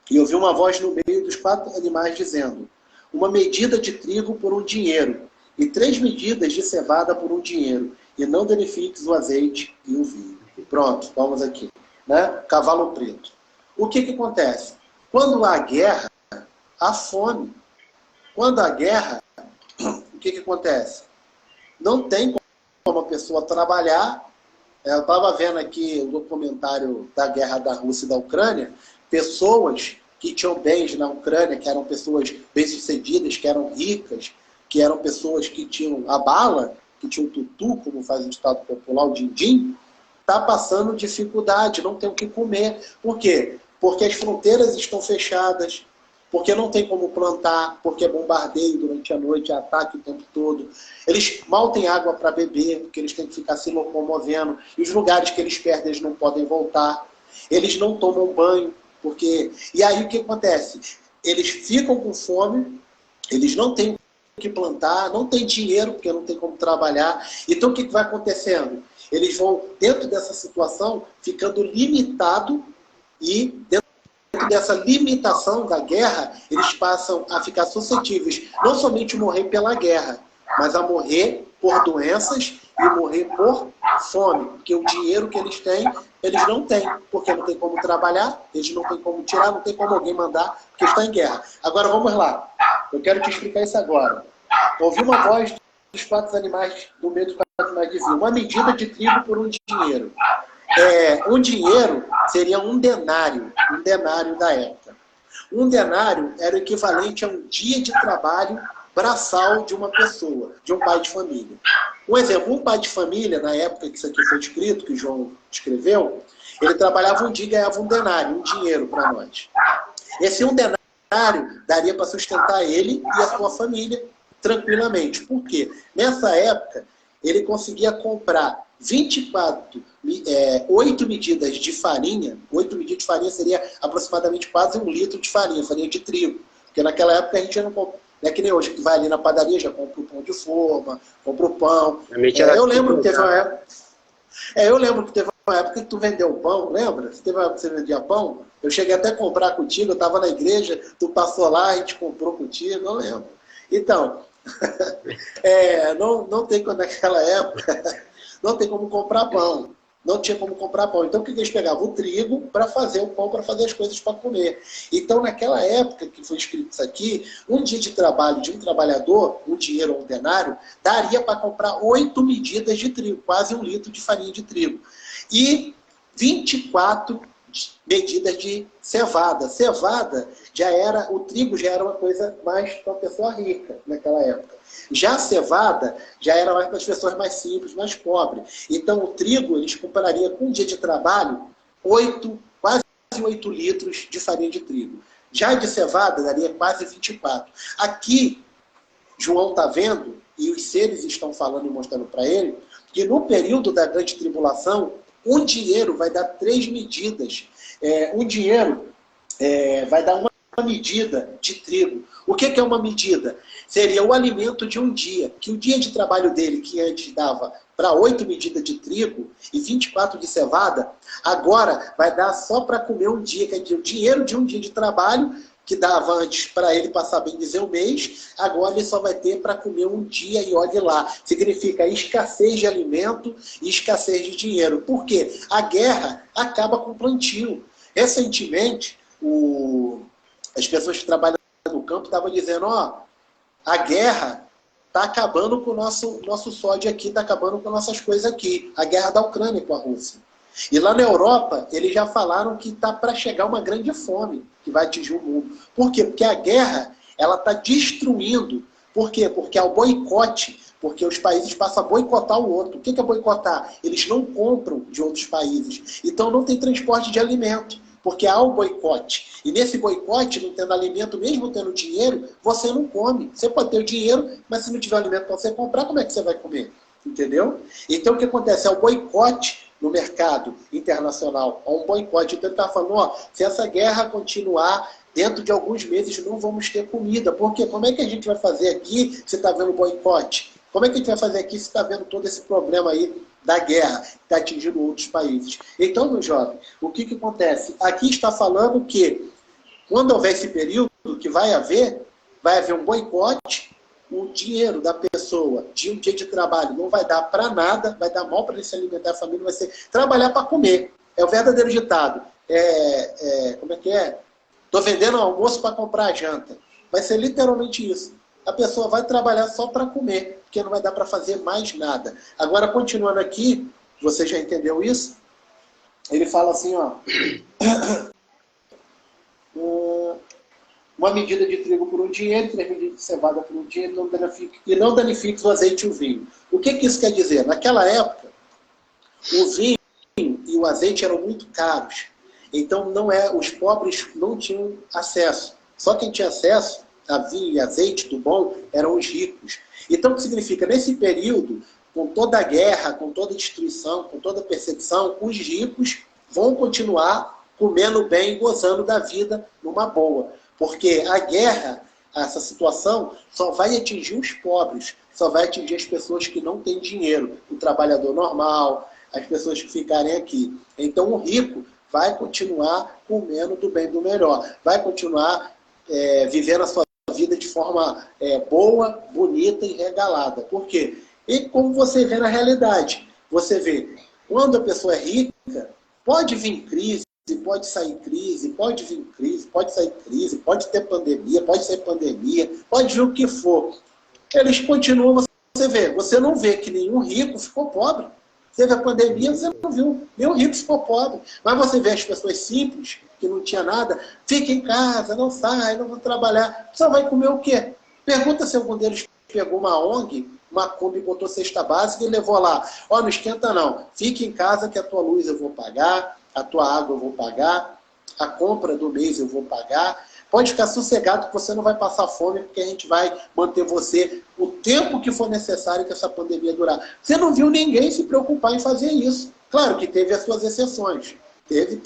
E ouvi uma voz no meio dos 4 animais dizendo, uma medida de trigo por um dinheiro, e 3 medidas de cevada por um dinheiro, e não danifiques o azeite e o vinho. Pronto, vamos aqui. Né? Cavalo preto. O que acontece? Quando há guerra, há fome. Quando há guerra, o que acontece? Não tem como a pessoa trabalhar. Eu estava vendo aqui o documentário da guerra da Rússia e da Ucrânia, pessoas que tinham bens na Ucrânia, que eram pessoas bem-sucedidas, que eram ricas, que eram pessoas que tinham a bala, que tinham o tutu, como faz o ditado popular, o din-din, está passando dificuldade, não tem o que comer. Por quê? Porque as fronteiras estão fechadas, porque não tem como plantar, porque é bombardeio durante a noite, é ataque o tempo todo. Eles mal têm água para beber, porque eles têm que ficar se locomovendo. E os lugares que eles perdem, eles não podem voltar. Eles não tomam banho, porque... E aí o que acontece? Eles ficam com fome, eles não têm o que plantar, não têm dinheiro, porque não tem como trabalhar. Então o que vai acontecendo? Eles vão, dentro dessa situação, ficando limitado, e dentro dessa limitação da guerra, eles passam a ficar suscetíveis, não somente morrer pela guerra, mas a morrer por doenças e morrer por fome. Porque o dinheiro que eles têm, eles não têm, porque não tem como trabalhar, eles não têm como tirar, não tem como alguém mandar, porque está em guerra. Agora vamos lá, eu quero te explicar isso agora. Ouvi uma voz dos 4 animais, do meio dos 4 animais dizia, uma medida de trigo por um dinheiro. Um dinheiro seria um denário da época. Um denário era o equivalente a um dia de trabalho braçal de uma pessoa, de um pai de família. Um exemplo, um pai de família, na época que isso aqui foi escrito, que João escreveu, ele trabalhava um dia e ganhava um denário, um dinheiro para nós. Esse um denário daria para sustentar ele e a sua família tranquilamente. Por quê? Nessa época, ele conseguia comprar 8 medidas de farinha. 8 medidas de farinha seria aproximadamente quase 1 litro de farinha de trigo. Porque naquela época a gente não compra. Não é que nem hoje, que vai ali na padaria, já compra o pão de forma, compra o pão. Eu lembro que teve uma época. Eu lembro que teve uma época que tu vendeu pão, lembra? Teve uma época que você vendia pão? Eu cheguei até a comprar contigo, eu estava na igreja, tu passou lá, a gente comprou contigo, eu lembro. Então, não tem como naquela época, não tem como comprar pão. Não tinha como comprar pão. Então, o que eles pegavam? O trigo para fazer o pão, para fazer as coisas para comer. Então, naquela época que foi escrito isso aqui, um dia de trabalho de um trabalhador, um dinheiro ou um denário, daria para comprar 8 medidas de trigo, quase 1 litro de farinha de trigo. E 24 medidas de cevada. Cevada o trigo já era uma coisa mais para uma pessoa rica naquela época. Já a cevada já era mais para as pessoas mais simples, mais pobres. Então o trigo eles comprariam com um dia de trabalho quase 8 litros de farinha de trigo. Já de cevada daria quase 24. Aqui, João está vendo, e os seres estão falando e mostrando para ele, que no período da grande tribulação, um dinheiro vai dar 3 medidas. Um dinheiro vai dar uma medida de trigo. O que é uma medida? Seria o alimento de um dia. Que o dia de trabalho dele, que antes dava para 8 medidas de trigo e 24 de cevada, agora vai dar só para comer um dia. Quer dizer, o dinheiro de um dia de trabalho, que dava antes para ele passar bem dizer um mês, agora ele só vai ter para comer um dia e olhe lá. Significa escassez de alimento e escassez de dinheiro. Por quê? A guerra acaba com o plantio. Recentemente, as pessoas que trabalham no campo estavam dizendo, a guerra está acabando com o nosso sódio aqui, está acabando com nossas coisas aqui. A guerra da Ucrânia com a Rússia. E lá na Europa, eles já falaram que está para chegar uma grande fome que vai atingir o mundo. Por quê? Porque a guerra ela está destruindo. Por quê? Porque há o boicote. Porque os países passam a boicotar o outro. O que é boicotar? Eles não compram de outros países. Então não tem transporte de alimento. Porque há o boicote. E nesse boicote, não tendo alimento, mesmo tendo dinheiro, você não come. Você pode ter o dinheiro, mas se não tiver alimento para você comprar, como é que você vai comer? Entendeu? Então o que acontece? É o boicote no mercado internacional. Há um boicote. Então ele está falando, se essa guerra continuar, dentro de alguns meses não vamos ter comida. Por quê? Como é que a gente vai fazer aqui se está vendo boicote? Como é que a gente vai fazer aqui se está vendo todo esse problema aí da guerra que está atingindo outros países? Então, meu jovem, o que acontece? Aqui está falando que, quando houver esse período, que vai haver um boicote, o dinheiro da pessoa de um dia de trabalho não vai dar para nada, vai dar mal para ele se alimentar, a família vai ser trabalhar para comer. É o verdadeiro ditado. Como é que é? Estou vendendo almoço para comprar a janta. Vai ser literalmente isso. A pessoa vai trabalhar só para comer, porque não vai dar para fazer mais nada. Agora, continuando aqui, você já entendeu isso? Ele fala assim, uma medida de trigo por um dinheiro, 3 medidas de cevada por um dinheiro, e não danifique o azeite e o vinho. O que isso quer dizer? Naquela época, o vinho e o azeite eram muito caros. Então, os pobres não tinham acesso. Só quem tinha acesso a vinho e azeite do bom eram os ricos. Então, o que significa? Nesse período, com toda a guerra, com toda a destruição, com toda a perseguição, os ricos vão continuar comendo bem e gozando da vida numa boa. Porque a guerra, essa situação, só vai atingir os pobres, só vai atingir as pessoas que não têm dinheiro, o trabalhador normal, as pessoas que ficarem aqui. Então, o rico vai continuar comendo do bem e do melhor, vai continuar vivendo a sua vida de forma boa, bonita e regalada. Por quê? E como você vê na realidade, você vê, quando a pessoa é rica, pode vir crise, pode sair crise, pode vir crise, pode sair crise, pode ter pandemia, pode sair pandemia, pode vir o que for. Eles continuam, você não vê que nenhum rico ficou pobre. Teve a pandemia, você não viu, nenhum rico ficou pobre. Mas você vê as pessoas simples, que não tinha nada, fica em casa, não sai, não vão trabalhar. Só vai comer o quê? Pergunta se algum deles pegou uma ONG, uma Kombi, botou cesta básica e levou lá. Não esquenta não, fica em casa que a tua luz eu vou pagar, a tua água eu vou pagar, a compra do mês eu vou pagar, Pode ficar sossegado que você não vai passar fome, porque a gente vai manter você o tempo que for necessário que essa pandemia durar. Você não viu ninguém se preocupar em fazer isso. Claro que teve as suas exceções. Teve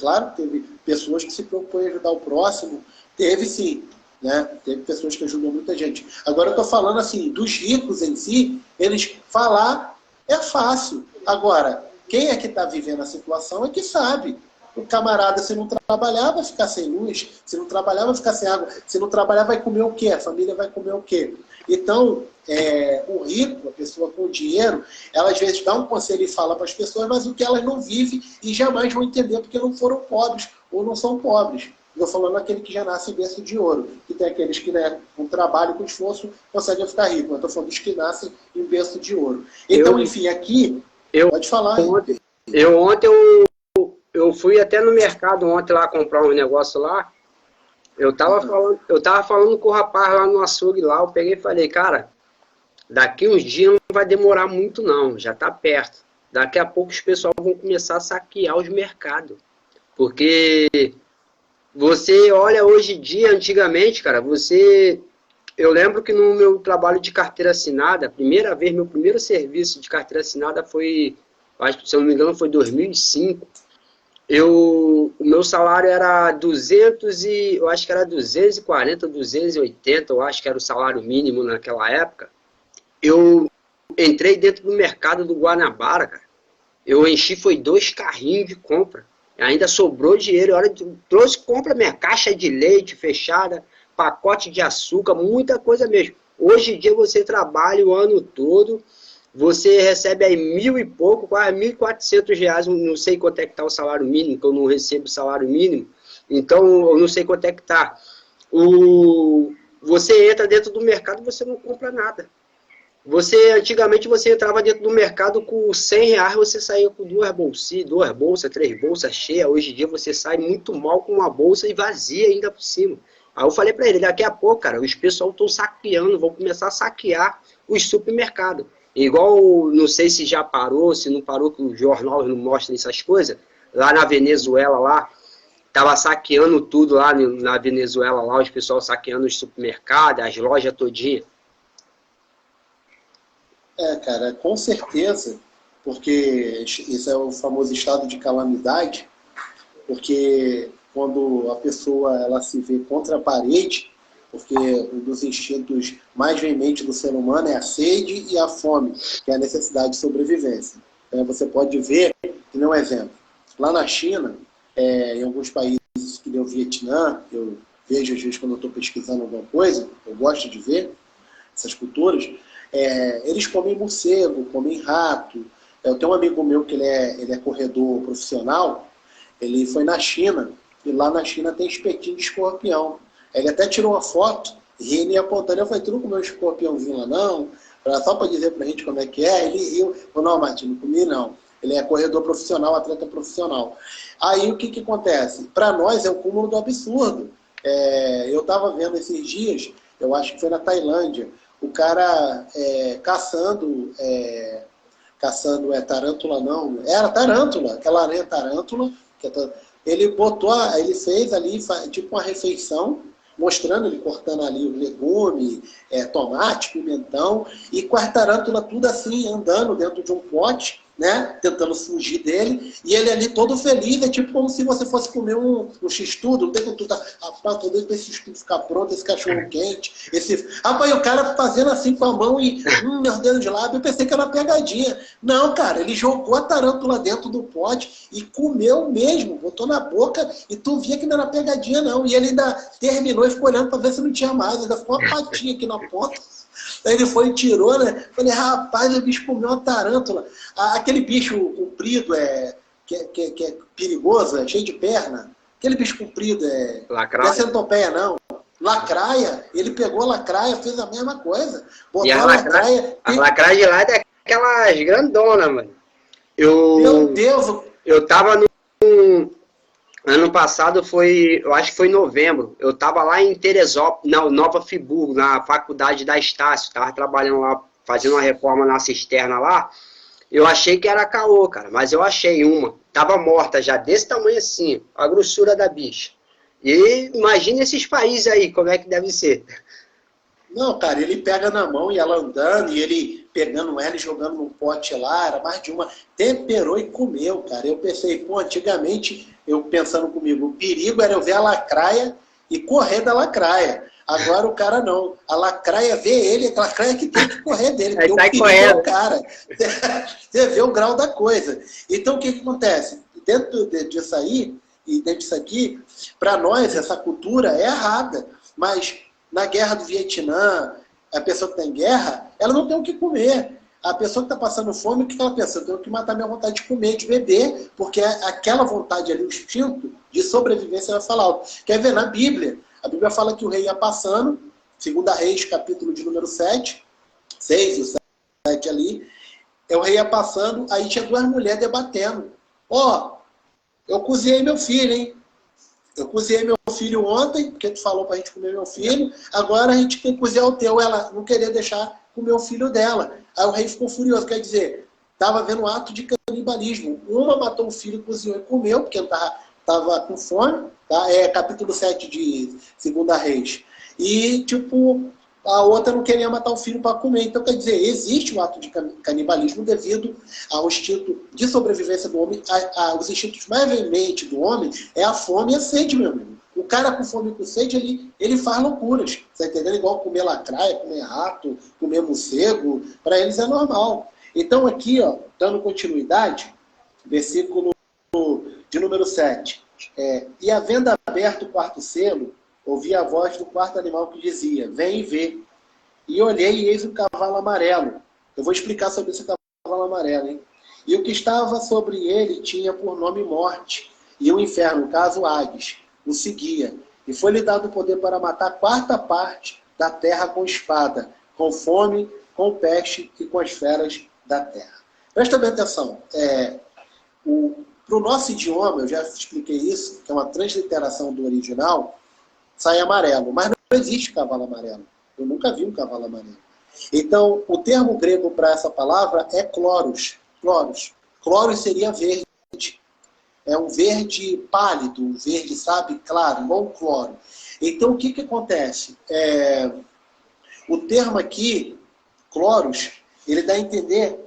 pessoas que se preocupam em ajudar o próximo. Teve sim, né? Teve pessoas que ajudam muita gente. Agora eu estou falando assim, dos ricos em si, eles falar é fácil. Agora, quem é que está vivendo a situação é que sabe. O camarada, se não trabalhar, vai ficar sem luz. Se não trabalhar, vai ficar sem água. Se não trabalhar, vai comer o quê? A família vai comer o quê? Então, o rico, a pessoa com dinheiro, ela às vezes dá um conselho e fala para as pessoas, mas o que elas não vivem e jamais vão entender porque não foram pobres ou não são pobres. Estou falando aquele que já nasce em berço de ouro. E tem aqueles que, né, com trabalho, com esforço, conseguem ficar ricos. Mas estou falando dos que nascem em berço de ouro. Então, enfim, aqui... pode falar. Ontem eu fui até no mercado ontem lá comprar um negócio lá. Eu tava falando com o rapaz lá no açougue lá. Eu peguei e falei, cara, daqui uns dias não vai demorar muito não. Já tá perto. Daqui a pouco os pessoal vão começar a saquear os mercados. Porque... você olha hoje em dia, antigamente, cara, eu lembro que no meu trabalho de carteira assinada, meu primeiro serviço de carteira assinada foi, acho que se eu não me engano, foi 2005. O meu salário era 200 e, eu acho que era 240, 280, eu acho que era o salário mínimo naquela época. Eu entrei dentro do mercado do Guanabara, cara. Eu enchi, foi 2 carrinhos de compra. Ainda sobrou dinheiro, trouxe, compra minha caixa de leite fechada, pacote de açúcar, muita coisa mesmo. Hoje em dia você trabalha o ano todo, você recebe aí 1.000 e pouco, quase R$ 1.400, não sei quanto é que está o salário mínimo, que eu não recebo salário mínimo, então eu não sei quanto é que está. Você entra dentro do mercado e você não compra nada. Antigamente você entrava dentro do mercado com R$ 100, você saía com 2 bolsas, 3 bolsas cheias. Hoje em dia você sai muito mal com uma bolsa e vazia ainda por cima. Aí eu falei para ele, daqui a pouco, cara, os pessoal estão saqueando, vão começar a saquear os supermercados. Igual, não sei se já parou, se não parou, que o jornal não mostra essas coisas. Lá na Venezuela, lá, tava saqueando tudo lá na Venezuela, lá, os pessoal saqueando os supermercados, as lojas todinhas. Cara, com certeza, porque isso é o famoso estado de calamidade, porque quando a pessoa ela se vê contra a parede, porque um dos instintos mais veementes do ser humano é a sede e a fome, que é a necessidade de sobrevivência. Você pode ver, que nem um exemplo, lá na China, em alguns países que nem o Vietnã, eu vejo às vezes quando eu estou pesquisando alguma coisa, eu gosto de ver essas culturas, eles comem morcego, comem rato. Eu tenho um amigo meu que ele é corredor profissional, ele foi na China, e lá na China tem espetinho de escorpião. Ele até tirou uma foto, rindo e apontando. Eu falei, tu não comeu um escorpiãozinho lá não? Só para dizer pra gente como é que é. Ele riu, falou, não, Martinho, não comi não. Ele é corredor profissional, atleta profissional. Aí o que acontece? Para nós é o cúmulo do absurdo. Eu estava vendo esses dias, eu acho que foi na Tailândia, o cara caçando tarântula não, era tarântula, aquela aranha tarântula, ele fez ali tipo uma refeição, mostrando ele cortando ali o legume, tomate, pimentão, e com a tarântula tudo assim, andando dentro de um pote, né, tentando fugir dele, e ele ali todo feliz, é tipo como se você fosse comer um x-tudo, não tem como tudo, todo esse x-tudo ficar pronto, esse cachorro quente, rapaz, o cara fazendo assim com a mão e mordendo de lábio, eu pensei que era uma pegadinha. Não, cara, ele jogou a tarântula dentro do pote e comeu mesmo, botou na boca e tu via que não era pegadinha não, e ele ainda terminou e ficou olhando para ver se não tinha mais, ainda ficou uma patinha aqui na ponta. Aí ele foi e tirou, né? Falei, rapaz, o bicho comeu uma tarântula. Aquele bicho comprido que é perigoso, é cheio de perna. Aquele bicho comprido lacraia. Não é centopeia, não. Lacraia, ele pegou a lacraia, fez a mesma coisa. Botou e a lacraia. A lacraia de lá é daquelas grandonas, mano. Meu Deus! Eu tava ano passado eu acho que foi em novembro, eu estava lá em Teresópolis, Nova Friburgo, na faculdade da Estácio, estava trabalhando lá, fazendo uma reforma na cisterna lá, eu achei que era caô, cara, mas eu achei uma, estava morta já, desse tamanho assim, a grossura da bicha. E imagina esses países aí, como é que deve ser. Não, cara, ele pega na mão e ela andando, e ele pegando ela e jogando no pote lá, era mais de uma. Temperou e comeu, cara. Eu pensei, pô, antigamente, eu pensando comigo, o perigo era eu ver a lacraia e correr da lacraia. Agora o cara não. A lacraia vê ele, a lacraia que tem que correr dele, Aí porque o sai perigo correndo. é o cara. Você vê o grau da coisa. Então o que acontece? Dentro disso aí, e dentro disso aqui, para nós, essa cultura é errada. Mas na guerra do Vietnã, a pessoa que está em guerra, ela não tem o que comer. A pessoa que está passando fome, o que ela pensa? Eu tenho que matar minha vontade de comer, de beber, porque aquela vontade ali, o instinto de sobrevivência vai falar alto. Quer ver? Na Bíblia, a Bíblia fala que o rei ia passando, 2 Reis, capítulo de número 7, 6 e 7 ali, o rei ia passando, aí tinha duas mulheres debatendo. Ó, eu cozinhei meu filho, hein? Eu cozinhei meu filho ontem, porque tu falou pra gente comer meu filho, agora a gente tem que cozinhar o teu. Ela não queria deixar comer o filho dela. Aí o rei ficou furioso, quer dizer, estava havendo um ato de canibalismo. Uma matou o filho, cozinhou e comeu, porque estava com fome, tá? É capítulo 7 de 2 Reis. E, tipo, a outra não queria matar o filho para comer. Então, quer dizer, existe um ato de canibalismo devido ao instinto de sobrevivência do homem. Os instintos mais veementes do homem é a fome e a sede, meu amigo. O cara com fome e com sede, ele faz loucuras. Você tá entendendo? Igual comer lacraia, comer rato, comer morcego. Para eles é normal. Então, aqui, ó, dando continuidade, versículo de número 7. E havendo aberto o quarto selo, ouvi a voz do quarto animal que dizia, vem e vê. E olhei e eis um cavalo amarelo. Eu vou explicar sobre esse cavalo amarelo, hein? E o que estava sobre ele tinha por nome Morte. E o inferno, no caso Hades, o seguia. E foi-lhe dado o poder para matar a quarta parte da terra com espada, com fome, com peste e com as feras da terra. Presta bem atenção. Para o nosso idioma, eu já expliquei isso, que é uma transliteração do original, sai amarelo. Mas não existe cavalo amarelo. Eu nunca vi um cavalo amarelo. Então, o termo grego para essa palavra é cloros. Cloros. Cloros seria verde. É um verde pálido, um verde, sabe, claro, igual um cloro. Então, o que acontece? O termo aqui, cloros, ele dá a entender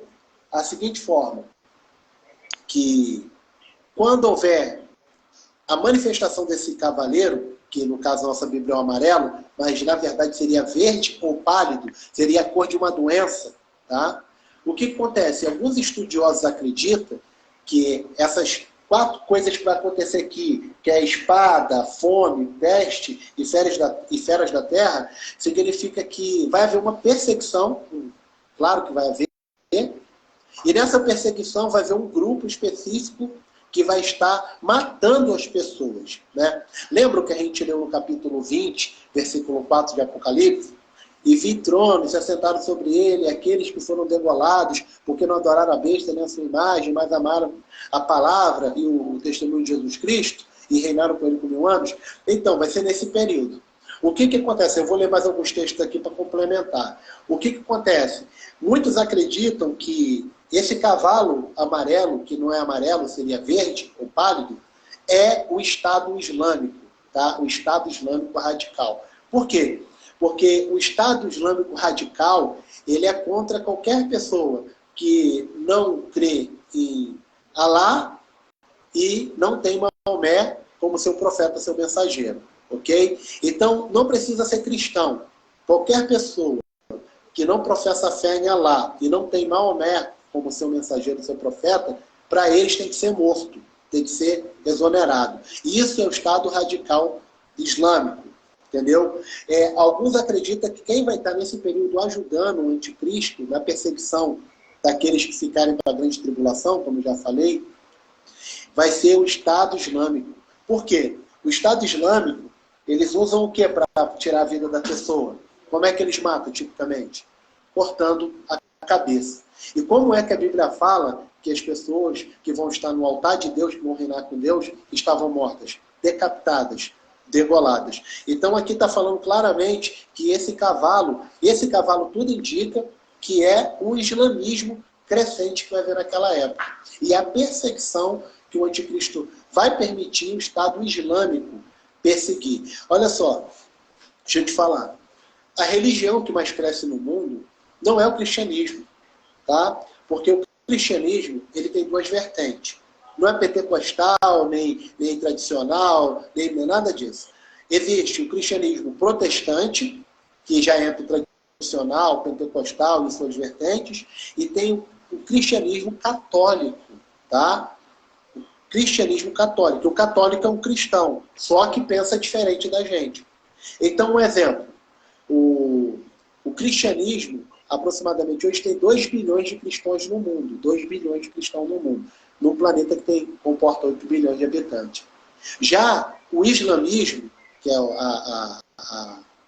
a seguinte forma, que quando houver a manifestação desse cavaleiro, que no caso a nossa Bíblia é o amarelo, mas na verdade seria verde ou pálido, seria a cor de uma doença, tá? O que acontece? Alguns estudiosos acreditam que essas 4 coisas que vai acontecer aqui, que é espada, fome, peste e feras da terra, significa que vai haver uma perseguição, claro que vai haver, e nessa perseguição vai haver um grupo específico que vai estar matando as pessoas. Né? Lembra que a gente leu no capítulo 20, versículo 4 de Apocalipse? E vi tronos, se assentaram sobre ele, aqueles que foram degolados, porque não adoraram a besta nem a sua imagem, mas amaram a palavra e o testemunho de Jesus Cristo, e reinaram com ele por 1000 anos. Então, vai ser nesse período. O que acontece? Eu vou ler mais alguns textos aqui para complementar. O que acontece? Muitos acreditam que esse cavalo amarelo, que não é amarelo, seria verde ou pálido, é o Estado Islâmico, tá? O Estado Islâmico radical. Por quê? Porque o Estado Islâmico radical, ele é contra qualquer pessoa que não crê em Alá e não tem Maomé como seu profeta, seu mensageiro. Ok? Então, não precisa ser cristão. Qualquer pessoa que não professa fé em Alá e não tem Maomé como seu mensageiro, seu profeta, para eles tem que ser morto, tem que ser exonerado. E isso é o Estado radical islâmico, entendeu? Alguns acreditam que quem vai estar nesse período ajudando o anticristo na perseguição daqueles que ficarem para a grande tribulação, como já falei, vai ser o Estado Islâmico. Por quê? O Estado Islâmico, eles usam o que para tirar a vida da pessoa? Como é que eles matam, tipicamente? Cortando a cabeça. E como é que a Bíblia fala que as pessoas que vão estar no altar de Deus, que vão reinar com Deus, estavam mortas? Decapitadas, degoladas. Então aqui está falando claramente que esse cavalo tudo indica que é o islamismo crescente que vai haver naquela época. E a perseguição que o anticristo vai permitir o Estado Islâmico perseguir. Olha só, deixa eu te falar. A religião que mais cresce no mundo não é o cristianismo, tá? Porque o cristianismo, ele tem duas vertentes. Não é pentecostal, nem tradicional, nem nada disso. Existe o cristianismo protestante, que já entra o tradicional, pentecostal e suas vertentes, e tem o cristianismo católico, tá? O cristianismo católico. O católico é um cristão, só que pensa diferente da gente. Então, um exemplo. O cristianismo, aproximadamente, hoje tem 2 bilhões de cristãos no mundo. 2 bilhões de cristãos no mundo. Num planeta que comporta 8 bilhões de habitantes. Já o islamismo, que é a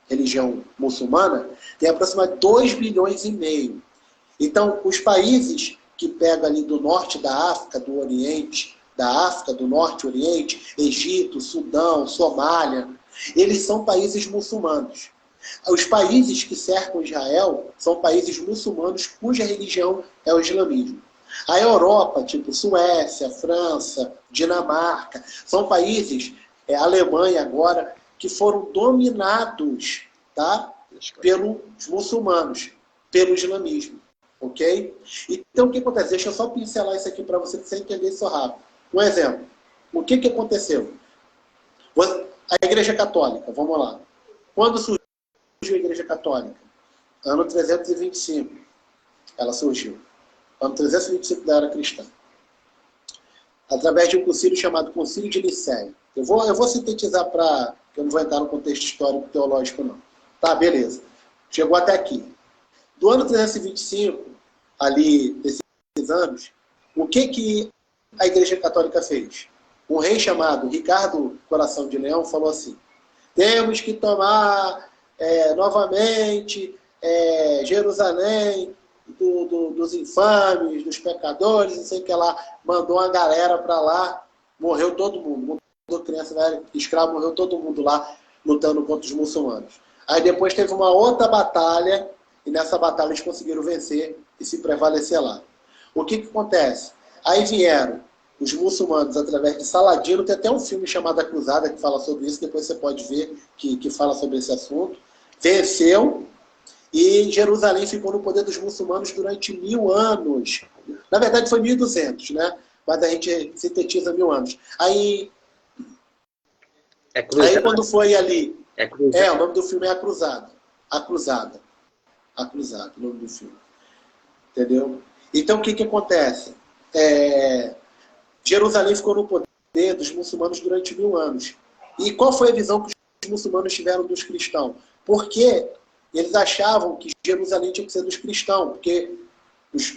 religião muçulmana, tem aproximadamente 2 bilhões e meio. Então, os países que pegam ali do norte da África, do Oriente, da África, do Norte Oriente, Egito, Sudão, Somália, eles são países muçulmanos. Os países que cercam Israel são países muçulmanos cuja religião é o islamismo. A Europa, tipo Suécia, França, Dinamarca, são países, a Alemanha agora, que foram dominados, tá, pelos muçulmanos, pelo islamismo. Ok? Então, o que acontece? Deixa eu só pincelar isso aqui para você entender isso rápido. Um exemplo. O que aconteceu? A Igreja Católica, vamos lá. Quando surgiu a Igreja Católica? Ano 325. Ela surgiu. Ano 325 da Era Cristã. Através de um concílio chamado Concílio de Nicéia. Eu vou sintetizar para... que eu não vou entrar no contexto histórico teológico, não. Tá, beleza. Chegou até aqui. Do ano 325, ali, desses anos, o que a Igreja Católica fez? Um rei chamado Ricardo Coração de Leão falou assim: temos que tomar novamente Jerusalém dos infames, dos pecadores, não sei o que lá. Mandou uma galera para lá, morreu todo mundo. Mandou criança, velho, escravo, morreu todo mundo lá, lutando contra os muçulmanos. Aí depois teve uma outra batalha, e nessa batalha eles conseguiram vencer e se prevalecer lá. O que acontece? Aí vieram os muçulmanos através de Saladino, tem até um filme chamado A Cruzada que fala sobre isso, depois você pode ver que fala sobre esse assunto. Venceu e Jerusalém ficou no poder dos muçulmanos durante 1000 anos. Na verdade foi 1200, né? Mas a gente sintetiza 1000 anos. Aí quando foi ali... o nome do filme é A Cruzada. A Cruzada. A Cruzada, o nome do filme. Entendeu? Então o que acontece? Jerusalém ficou no poder dos muçulmanos durante 1000 anos. E qual foi a visão que os muçulmanos tiveram dos cristãos? Porque eles achavam que Jerusalém tinha que ser dos cristãos, porque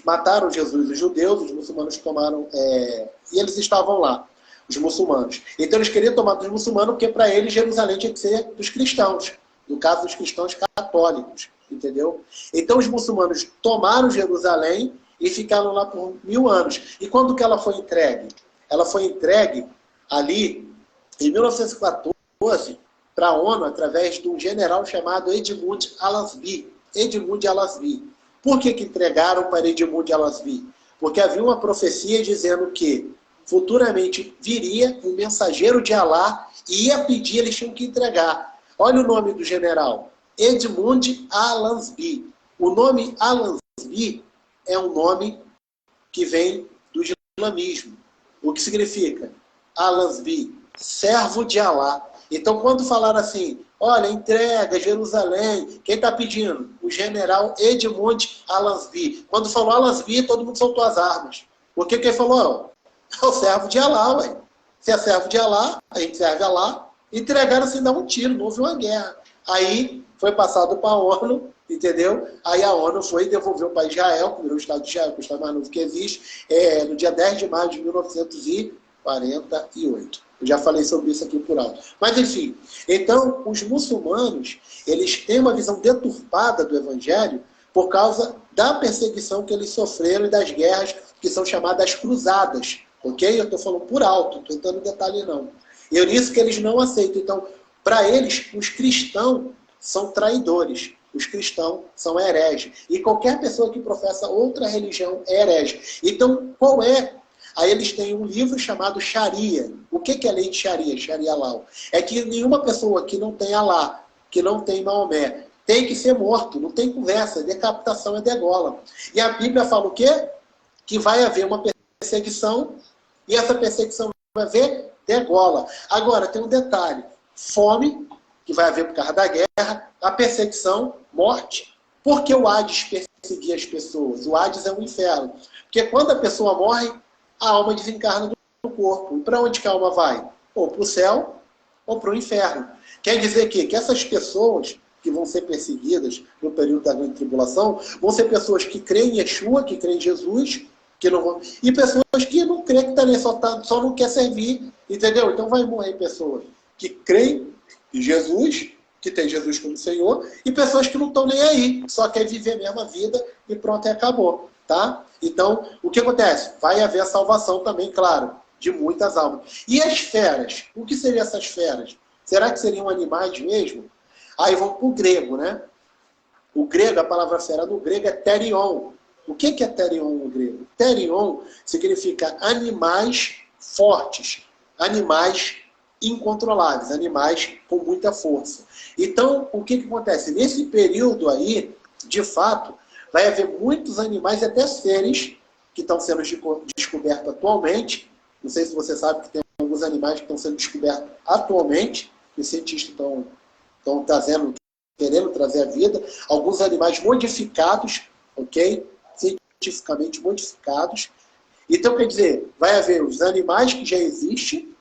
mataram Jesus, os judeus, os muçulmanos tomaram... e eles estavam lá, os muçulmanos. Então eles queriam tomar dos muçulmanos, porque para eles Jerusalém tinha que ser dos cristãos. No caso dos cristãos católicos, entendeu? Então os muçulmanos tomaram Jerusalém e ficaram lá por 1000 anos. E quando que ela foi entregue? Ela foi entregue ali em 1914 para a ONU através de um general chamado Edmund Alasby. Edmund Alasby. Por que entregaram para Edmund Alasby? Porque havia uma profecia dizendo que futuramente viria um mensageiro de Alá e ia pedir, eles tinham que entregar. Olha o nome do general. Edmund Alasby. O nome Alasby é um nome que vem do islamismo. O que significa? Alasby, servo de Alá. Então, quando falaram assim, olha, entrega Jerusalém, quem está pedindo? O general Edmund Alasby. Quando falou Alasby, todo mundo soltou as armas. Porque quem falou? É o servo de Alá, ué. Se é servo de Alá, a gente serve a Alá. Entregaram sem dar um tiro, não houve uma guerra. Aí foi passado para a ONU, entendeu? Aí a ONU foi e devolveu para Israel, que virou o Estado de Israel, que é o Estado mais novo que existe, no dia 10 de maio de 1948. Eu já falei sobre isso aqui por alto. Mas, enfim, então, os muçulmanos, eles têm uma visão deturpada do Evangelho por causa da perseguição que eles sofreram e das guerras que são chamadas cruzadas. Ok? Eu estou falando por alto, não estou entrando em detalhe, não. E é isso que eles não aceitam. Então, para eles, os cristãos são traidores. Os cristãos são hereges. E qualquer pessoa que professa outra religião é herege. Então, qual é Aí eles têm um livro chamado Sharia. O que é a lei de Sharia, Sharia Law? É que nenhuma pessoa que não tem Alá, que não tem Maomé, tem que ser morto, não tem conversa, decapitação é degola. E a Bíblia fala o quê? Que vai haver uma perseguição, e essa perseguição vai haver degola. Agora, tem um detalhe, fome, que vai haver por causa da guerra, a perseguição, morte. Por que o Hades perseguia as pessoas? O Hades é um inferno. Porque quando a pessoa morre, a alma desencarna do corpo. E para onde que a alma vai? Ou para o céu, ou para o inferno. Quer dizer que essas pessoas que vão ser perseguidas no período da grande tribulação vão ser pessoas que creem em Yeshua, que creem em Jesus, que não vão... e pessoas que não creem, que tá ali, só não quer servir, entendeu? Então vai morrer pessoas que creem em Jesus, que tem Jesus como Senhor, e pessoas que não estão nem aí, só querem viver a mesma vida e pronto, e acabou, tá? Então, o que acontece? Vai haver a salvação também, claro, de muitas almas. E as feras? O que seriam essas feras? Será que seriam animais mesmo? Aí vão para o grego, né? O grego, a palavra fera no grego é terion. O que é terion no grego? Terion significa animais fortes, animais incontroláveis, animais com muita força. Então, o que acontece? Nesse período aí, de fato, vai haver muitos animais, até seres que estão sendo descobertos atualmente. Não sei se você sabe que tem alguns animais que estão sendo descobertos atualmente, que os cientistas estão trazendo, querendo trazer a vida. Alguns animais modificados, ok? Cientificamente modificados. Então, quer dizer, vai haver os animais que já existem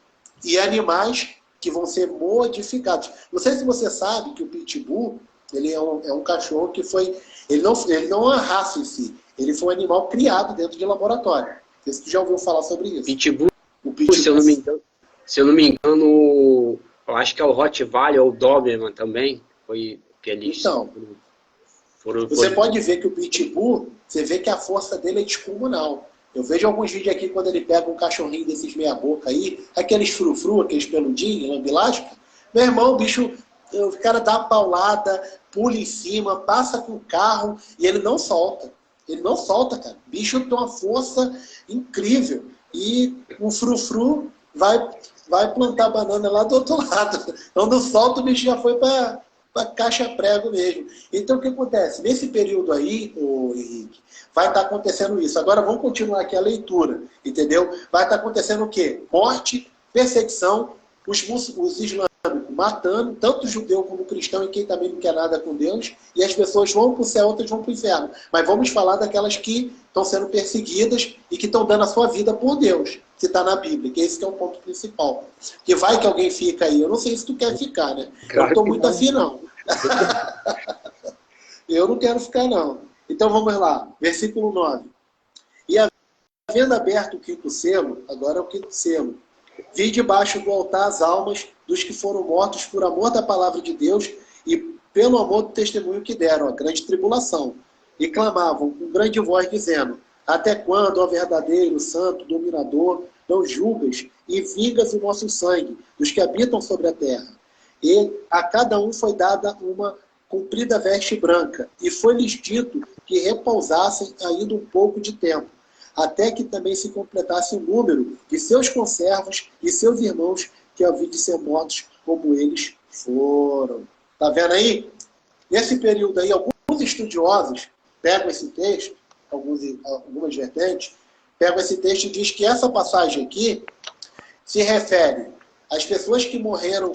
e animais que vão ser modificados. Não sei se você sabe que o Pitbull, ele é um cachorro que foi... Ele não é uma raça em si. Ele foi um animal criado dentro de laboratório. Não sei se você já ouviu falar sobre isso. Pitbull, se eu não me engano, eu acho que é o Rottweiler ou o Doberman também. Foi que eles... Então, você pode ver que o Pitbull, você vê que a força dele é descomunal. Eu vejo alguns vídeos aqui quando ele pega um cachorrinho desses meia-boca aí, aqueles frufru, aqueles peludinhos, lambilástica. Meu irmão, o bicho, o cara dá uma paulada, pula em cima, passa com o carro e ele não solta. Ele não solta, cara. O bicho tem uma força incrível. E o frufru vai plantar banana lá do outro lado. Quando solta, o bicho já foi para caixa prego mesmo. Então, o que acontece? Nesse período aí, Henrique, vai estar acontecendo isso. Agora, vamos continuar aqui a leitura, entendeu? Vai estar acontecendo o quê? Morte, perseguição, os islâmicos matando, tanto judeu como cristão, e quem também não quer nada com Deus, e as pessoas vão para o céu, outras vão para o inferno. Mas vamos falar daquelas que estão sendo perseguidas e que estão dando a sua vida por Deus, que está na Bíblia, que esse que é o ponto principal. Que vai que alguém fica aí. Eu não sei se tu quer ficar, né? Eu não estou muito afim, não. Eu não quero ficar, não. Então vamos lá, versículo 9. E havendo aberto o quinto selo, agora é o quinto selo, vi debaixo do altar as almas dos que foram mortos por amor da palavra de Deus e pelo amor do testemunho que deram, a grande tribulação. E clamavam com grande voz, dizendo: até quando, ó verdadeiro, santo, dominador, não julgas e vingas o nosso sangue, dos que habitam sobre a terra? E a cada um foi dada uma comprida veste branca, e foi-lhes dito que repousassem ainda um pouco de tempo, até que também se completasse o número de seus conservos e seus irmãos que haviam de ser mortos como eles foram. Está vendo aí? Nesse período aí, alguns estudiosos pegam esse texto, algumas vertentes, pegam esse texto e diz que essa passagem aqui se refere às pessoas que morreram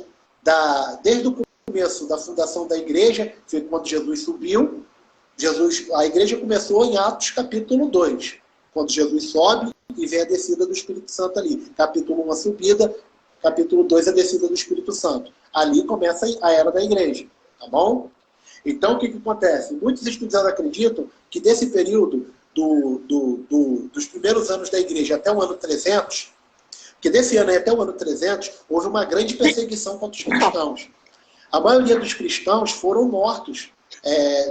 desde o começo da fundação da igreja, foi quando Jesus subiu. A igreja começou em Atos capítulo 2, quando Jesus sobe e vem a descida do Espírito Santo ali. Capítulo 1 a subida, capítulo 2 a descida do Espírito Santo. Ali começa a era da igreja, tá bom? Então o que acontece? Muitos estudiosos acreditam que desse período dos primeiros anos da igreja até o ano 300, que desse ano aí até o ano 300, houve uma grande perseguição contra os cristãos. A maioria dos cristãos foram mortos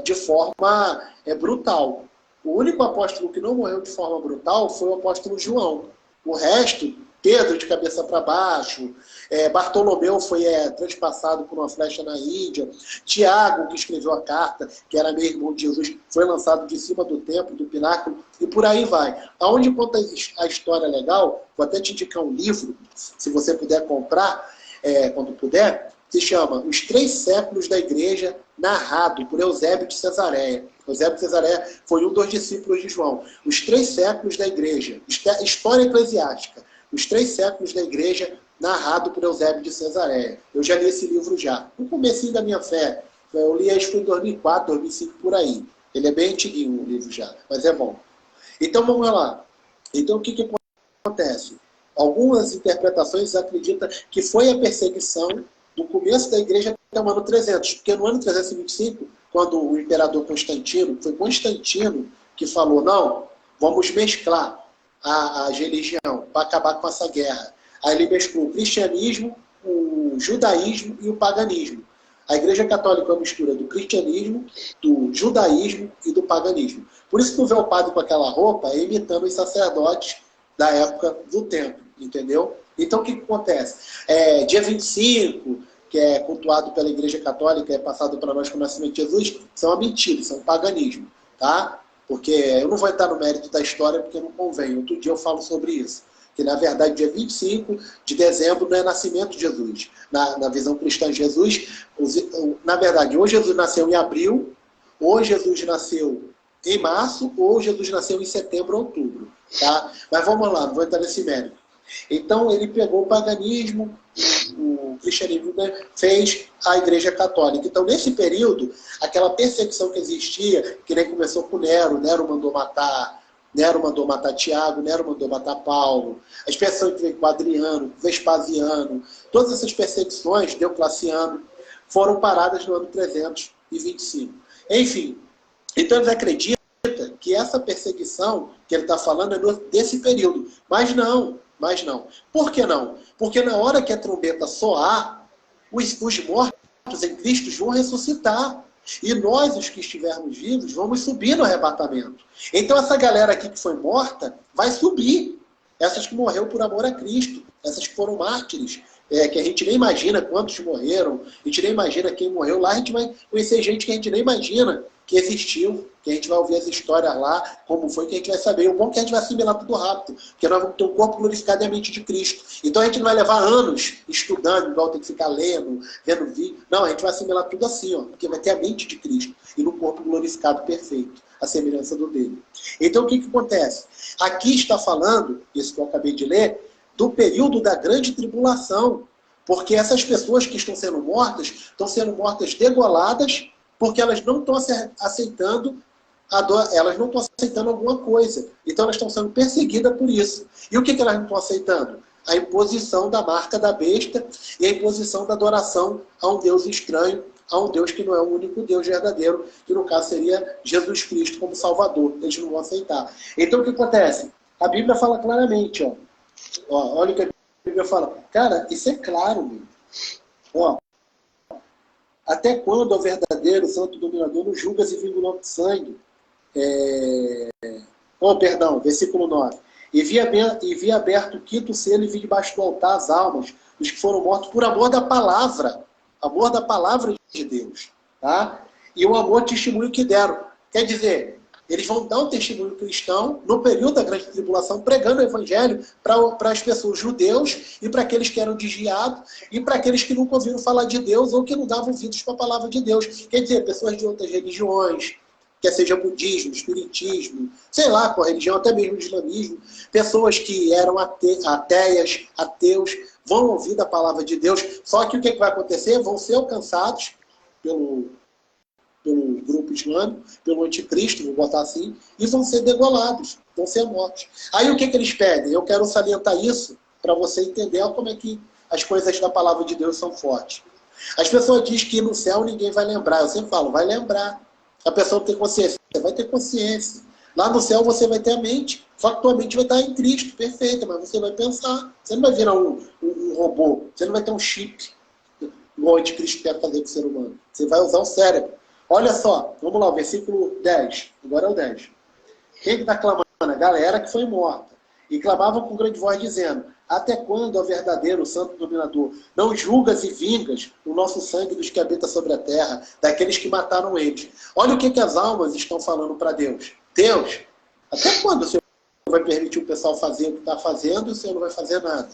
de forma brutal. O único apóstolo que não morreu de forma brutal foi o apóstolo João. O resto Pedro de cabeça para baixo, Bartolomeu foi transpassado por uma flecha na Índia, Tiago, que escreveu a carta, que era meio irmão de Jesus, foi lançado de cima do templo, do pináculo, e por aí vai. Aonde conta a história legal, vou até te indicar um livro, se você puder comprar, quando puder, se chama Os 3 Séculos da Igreja, narrado por Eusébio de Cesareia. Eusébio de Cesareia foi um dos discípulos de João. Os 3 séculos da Igreja, história eclesiástica, Os 3 séculos da Igreja, narrado por Eusébio de Cesareia. Eu já li esse livro já. No comecinho da minha fé, eu li isso em 2004, 2005, por aí. Ele é bem antiguinho o livro já, mas é bom. Então vamos lá. Então o que acontece? Algumas interpretações acreditam que foi a perseguição do começo da igreja até o ano 300, porque no ano 325, quando o imperador Constantino, foi Constantino que falou, não, vamos mesclar as religiões para acabar com essa guerra. Aí ele mesclou o cristianismo, o judaísmo e o paganismo. A Igreja Católica é uma mistura do cristianismo, do judaísmo e do paganismo. Por isso que tu vê o padre com aquela roupa imitando os sacerdotes da época do templo, entendeu? Então o que acontece? Dia 25, que é cultuado pela Igreja Católica, é passado para nós com o nascimento de Jesus, isso é uma mentira, isso é um paganismo, tá? Porque eu não vou entrar no mérito da história porque não convém. Outro dia eu falo sobre isso. Que na verdade dia 25 de dezembro não é nascimento de Jesus. Na visão cristã de Jesus, na verdade, ou Jesus nasceu em abril, ou Jesus nasceu em março, ou Jesus nasceu em setembro ou outubro. Tá? Mas vamos lá, não vou entrar nesse mérito. Então ele pegou o paganismo, o cristianismo, né, fez a Igreja Católica. Então nesse período, aquela perseguição que existia, que nem começou com Nero, Nero mandou matar Tiago, Nero mandou matar Paulo, as perseguições que veio com Adriano, Vespasiano, todas essas perseguições, Diocleciano, foram paradas no ano 325. Enfim, então eles acreditam que essa perseguição que ele está falando é desse período. Mas não. Por que não? Porque na hora que a trombeta soar, os mortos em Cristo vão ressuscitar. E nós, os que estivermos vivos, vamos subir no arrebatamento. Então essa galera aqui que foi morta, vai subir. Essas que morreram por amor a Cristo. Essas que foram mártires. Que a gente nem imagina quantos morreram. A gente nem imagina quem morreu lá. A gente vai conhecer gente que a gente nem imagina que existiu, que a gente vai ouvir as histórias lá, como foi, que a gente vai saber. O bom é que a gente vai assimilar tudo rápido, porque nós vamos ter um corpo glorificado e a mente de Cristo. Então a gente não vai levar anos estudando, igual tem que ficar lendo, vendo vídeo. Não, a gente vai assimilar tudo assim, ó, porque vai ter a mente de Cristo e no corpo glorificado perfeito, a semelhança do dele. Então o que acontece? Aqui está falando, isso que eu acabei de ler, do período da grande tribulação, porque essas pessoas que estão sendo mortas degoladas, porque elas não estão aceitando elas não estão aceitando alguma coisa. Então elas estão sendo perseguidas por isso. E o que elas não estão aceitando? A imposição da marca da besta e a imposição da adoração a um Deus estranho, a um Deus que não é o único Deus verdadeiro, que no caso seria Jesus Cristo como Salvador. Eles não vão aceitar. Então o que acontece? A Bíblia fala claramente, olha o que a Bíblia fala. Cara, isso é claro, meu. Até quando o verdadeiro santo dominador não julga se vingulão de sangue? Versículo 9. E vi aberto o quinto selo e vi debaixo do altar as almas dos que foram mortos por amor da palavra de Deus. Tá? E o amor testemunho que deram. Quer dizer, eles vão dar um testemunho cristão no período da grande tribulação, pregando o evangelho para as pessoas judeus e para aqueles que eram desviados e para aqueles que nunca ouviram falar de Deus ou que não davam ouvidos para a palavra de Deus. Quer dizer, pessoas de outras religiões, quer seja budismo, espiritismo, sei lá qual religião, até mesmo islamismo, pessoas que eram ateias, ateus, vão ouvir da palavra de Deus, só que o que vai acontecer? Vão ser alcançados pelo grupo islâmico, pelo anticristo, vou botar assim, e vão ser degolados, vão ser mortos. Aí o que eles pedem? Eu quero salientar isso para você entender como é que as coisas da palavra de Deus são fortes. As pessoas dizem que no céu ninguém vai lembrar. Eu sempre falo, vai lembrar. A pessoa tem consciência, você vai ter consciência. Lá no céu você vai ter a mente, só que tua mente vai estar em Cristo, perfeita, mas você vai pensar. Você não vai virar um robô, você não vai ter um chip, igual o anticristo quer fazer com o ser humano. Você vai usar o cérebro. Olha só, vamos lá, o versículo 10. Agora é o 10. Quem está clamando? A galera que foi morta. E clamavam com grande voz, dizendo: Até quando, ó verdadeiro Santo Dominador, não julgas e vingas o nosso sangue dos que habitam sobre a terra, daqueles que mataram eles? Olha o que as almas estão falando para Deus. Deus, até quando o Senhor vai permitir o pessoal fazer o que está fazendo e o Senhor não vai fazer nada?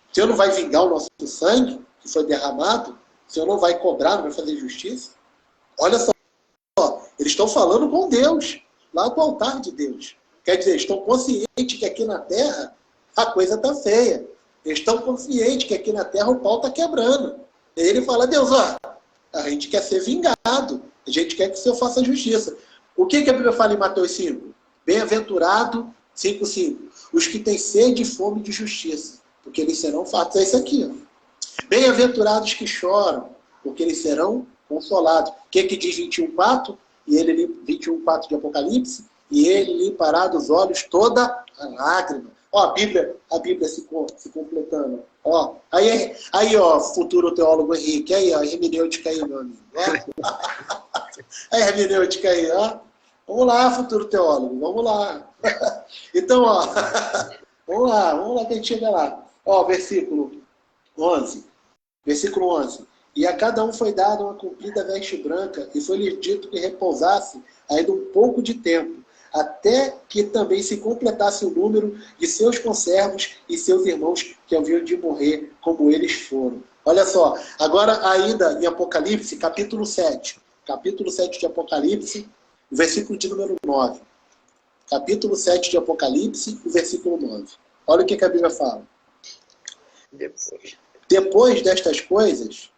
O Senhor não vai vingar o nosso sangue que foi derramado? O Senhor não vai cobrar, não vai fazer justiça? Olha só, eles estão falando com Deus, lá do altar de Deus. Quer dizer, estão conscientes que aqui na terra a coisa está feia. Eles estão conscientes que aqui na terra o pau está quebrando. E ele fala, Deus, ó, a gente quer ser vingado. A gente quer que o Senhor faça justiça. O que a Bíblia fala em Mateus 5? Bem-aventurado, 5:5. Os que têm sede e fome de justiça, porque eles serão fartos. É isso aqui, ó. Bem-aventurados que choram, porque eles serão consolados. O que diz 21:4? E ele, 21:4 de Apocalipse, e ele limpará dos olhos toda a lágrima. Ó, a Bíblia se completando. Ó, aí, ó, futuro teólogo Henrique. Aí, ó, a hermenêutica aí, meu amigo. Ó. Aí, a hermenêutica aí, ó. Vamos lá, futuro teólogo, vamos lá. Então, ó, vamos lá que a gente chega lá. Ó, versículo 11. Versículo 11. E a cada um foi dada uma comprida veste branca, e foi-lhe dito que repousasse ainda um pouco de tempo, até que também se completasse o número de seus conservos e seus irmãos que haviam de morrer, como eles foram. Olha só, agora ainda em Apocalipse, capítulo 7. Capítulo 7 de Apocalipse, o versículo de número 9. Capítulo 7 de Apocalipse, o versículo 9. Olha o que a Bíblia fala. Depois destas coisas,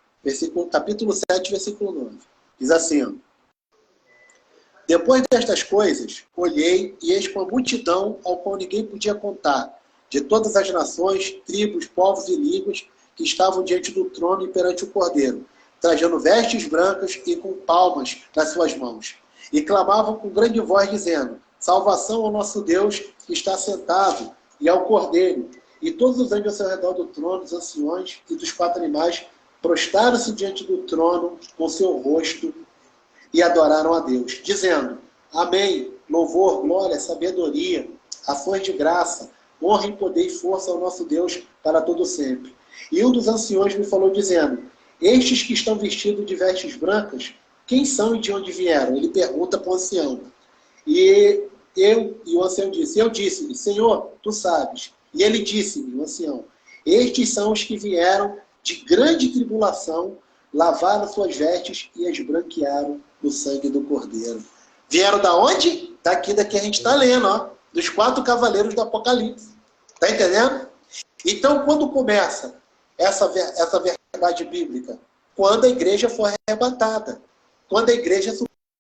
capítulo 7, versículo 9. Diz assim, ó. Depois destas coisas, olhei e eis uma multidão ao qual ninguém podia contar, de todas as nações, tribos, povos e línguas, que estavam diante do trono e perante o Cordeiro, trajando vestes brancas e com palmas nas suas mãos. E clamavam com grande voz, dizendo, salvação ao nosso Deus que está sentado, e ao Cordeiro. E todos os anjos ao seu redor do trono, os anciões e dos 4 animais, prostaram-se diante do trono com seu rosto e adoraram a Deus, dizendo, amém, louvor, glória, sabedoria, ações de graça, honra e poder e força ao nosso Deus para todo sempre. E um dos anciões me falou, dizendo, estes que estão vestidos de vestes brancas, quem são e de onde vieram? Ele pergunta para o ancião. E o ancião disse, eu disse-lhe, Senhor, tu sabes. E ele disse-me, o ancião, estes são os que vieram de grande tribulação, lavaram suas vestes e as branquearam no sangue do Cordeiro. Vieram da onde? Daqui a gente está lendo, ó, dos 4 cavaleiros do Apocalipse. Está entendendo? Então, quando começa essa verdade bíblica? Quando a igreja for arrebatada. Quando a igreja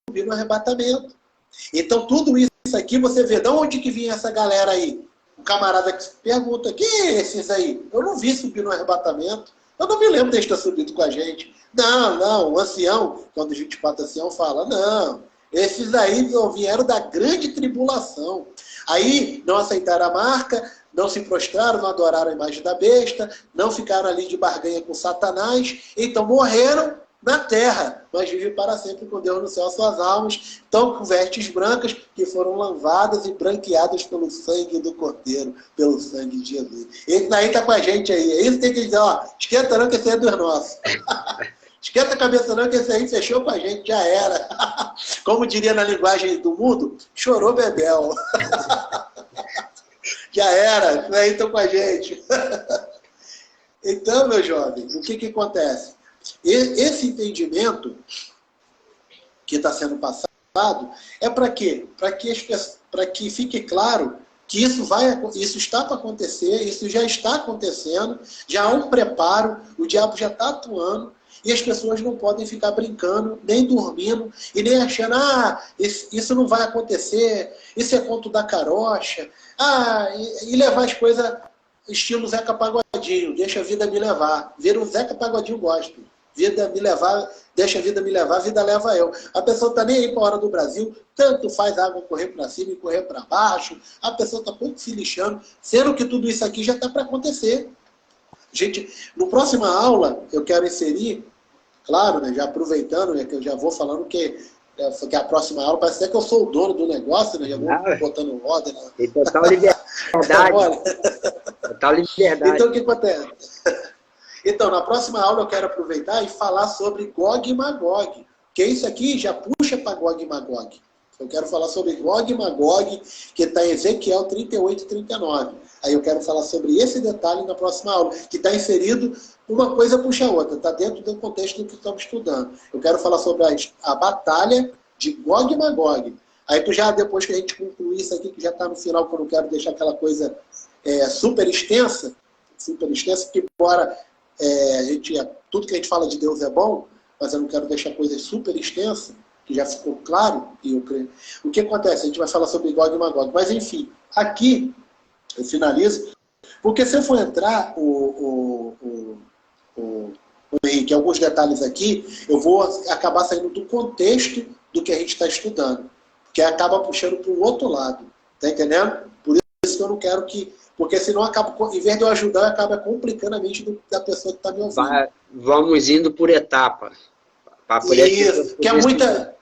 subir no arrebatamento. Então, tudo isso aqui, você vê de onde que vinha essa galera aí? O camarada que pergunta, quem é esses aí? Eu não vi subir no arrebatamento. Eu não me lembro deles ter subido com a gente. Não, o ancião, quando o 24 ancião fala, não, esses aí vieram da grande tribulação. Aí não aceitaram a marca, não se prostraram, não adoraram a imagem da besta, não ficaram ali de barganha com Satanás, então morreram na terra, mas vivem para sempre com Deus no céu as suas almas, estão com vestes brancas que foram lavadas e branqueadas pelo sangue do Cordeiro, pelo sangue de Jesus. Esse daí está com a gente aí. É isso que tem que dizer, ó, esquenta não que esse é dos nossos. Esquenta a cabeça não que esse aí fechou com a gente, já era. Como diria na linguagem do mundo, chorou Bebel. Já era, isso aí estão com a gente. Então, meu jovem, o que acontece? Esse entendimento que está sendo passado é para quê? Para que fique claro que isso está para acontecer, isso já está acontecendo, já há um preparo, o diabo já está atuando, e as pessoas não podem ficar brincando, nem dormindo, e nem achando, isso não vai acontecer, isso é conto da carocha, e levar as coisas estilo Zeca Pagodinho, deixa a vida me levar. Vira um Zeca Pagodinho gospel. Vida me levar, deixa a vida me levar, a vida leva eu. A pessoa está nem aí para a hora do Brasil, tanto faz a água correr para cima e correr para baixo, a pessoa está pouco se lixando, sendo que tudo isso aqui já está para acontecer. Gente, no próxima aula eu quero inserir, claro, né, já aproveitando, que eu já vou falando que que a próxima aula, parece até que eu sou o dono do negócio, né? Já vou botando ordem. Né? Tem total liberdade. Total liberdade. Então, o que acontece? Então, na próxima aula eu quero aproveitar e falar sobre Gog e Magog, que isso aqui já puxa para Gog e Magog. Eu quero falar sobre Gog e Magog, que está em Ezequiel 38 e 39. Aí eu quero falar sobre esse detalhe na próxima aula, que está inserido, uma coisa puxa a outra, está dentro do contexto do que estamos estudando. Eu quero falar sobre a batalha de Gog e Magog. Aí tu já, depois que a gente concluir isso aqui, que já está no final, que eu não quero deixar aquela coisa super extensa, que embora tudo que a gente fala de Deus é bom, mas eu não quero deixar coisas super extensas, que já ficou claro, e eu creio. O que acontece? A gente vai falar sobre Gog e Magog. Mas, enfim, aqui eu finalizo, porque se eu for entrar, Henrique, alguns detalhes aqui, eu vou acabar saindo do contexto do que a gente está estudando, que acaba puxando para o outro lado. Tá entendendo? Por isso que eu não quero que... Porque senão, em vez de eu ajudar, acaba complicando a mente da pessoa que está me ouvindo. Vamos indo por etapa. Isso, que é muita...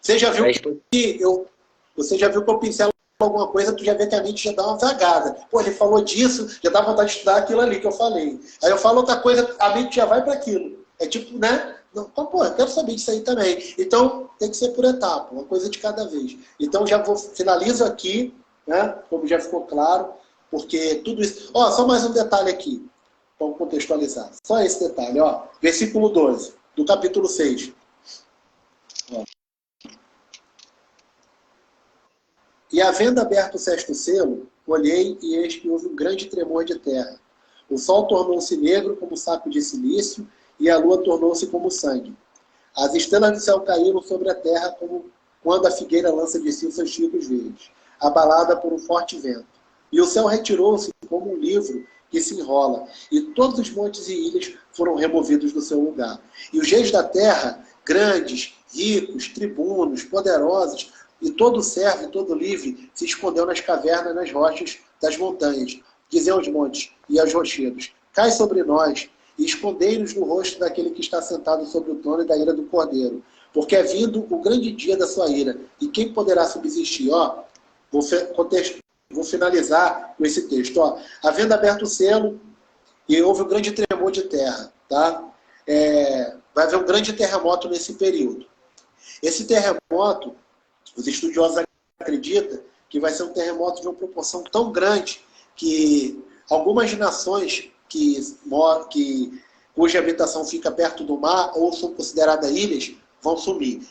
Você já viu que eu pincelo alguma coisa, tu já vê que a mente já dá uma vagada. Pô, ele falou disso, já dá vontade de estudar aquilo ali que eu falei. Aí eu falo outra coisa, a mente já vai para aquilo. É tipo, né? Não, pô, eu quero saber disso aí também. Então, tem que ser por etapa, uma coisa de cada vez. Então, finalizo aqui, né? Como já ficou claro, porque tudo isso... Ó, só mais um detalhe aqui, vamos contextualizar. Só esse detalhe, ó. Versículo 12, do capítulo 6. Ó. E havendo aberto o sexto selo, olhei e eis que houve um grande tremor de terra. O sol tornou-se negro como saco de silício, e a lua tornou-se como sangue. As estrelas do céu caíram sobre a terra como quando a figueira lança de si os seus chicos verdes, abalada por um forte vento. E o céu retirou-se como um livro que se enrola, e todos os montes e ilhas foram removidos do seu lugar. E os reis da terra, grandes, ricos, tribunos, poderosos, e todo servo e todo livre se escondeu nas cavernas, nas rochas das montanhas. Dizem aos montes e aos rochedos: cai sobre nós e escondei-nos no rosto daquele que está sentado sobre o trono e da ira do Cordeiro. Porque é vindo o grande dia da sua ira. E quem poderá subsistir? Ó, vou finalizar com esse texto. Ó. Havendo aberto o selo, e houve um grande tremor de terra. Tá? Vai haver um grande terremoto nesse período. Esse terremoto, os estudiosos acreditam que vai ser um terremoto de uma proporção tão grande que algumas nações cuja habitação fica perto do mar ou são consideradas ilhas vão sumir.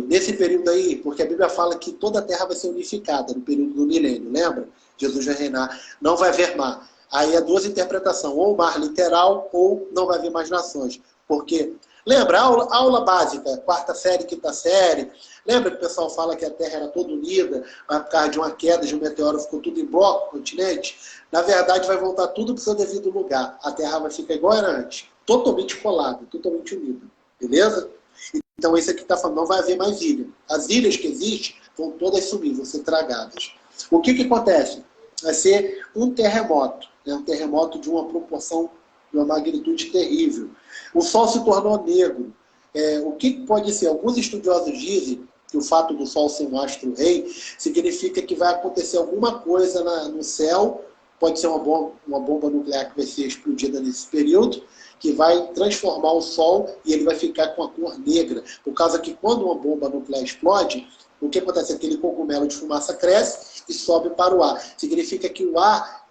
Nesse período aí, porque a Bíblia fala que toda a terra vai ser unificada no período do milênio, lembra? Jesus vai reinar, não vai haver mar. Aí há duas interpretações, ou mar literal ou não vai haver mais nações. Porque, lembra, aula básica, quarta série, quinta série, lembra que o pessoal fala que a Terra era toda unida, mas por causa de uma queda de um meteoro ficou tudo em bloco, continente? Na verdade, vai voltar tudo para o seu devido lugar. A Terra vai ficar igual era antes, totalmente colada, totalmente unida. Beleza? Então, esse aqui está falando, não vai haver mais ilha. As ilhas que existem vão todas sumir, vão ser tragadas. O que acontece? Vai ser um terremoto, né? Um terremoto de uma proporção, de uma magnitude terrível. O Sol se tornou negro. O que pode ser? Alguns estudiosos dizem que o fato do Sol ser um astro-rei significa que vai acontecer alguma coisa no céu, pode ser uma bomba nuclear que vai ser explodida nesse período, que vai transformar o Sol e ele vai ficar com a cor negra. Por causa que quando uma bomba nuclear explode, o que acontece? Aquele cogumelo de fumaça cresce e sobe para o ar. Significa que o ar,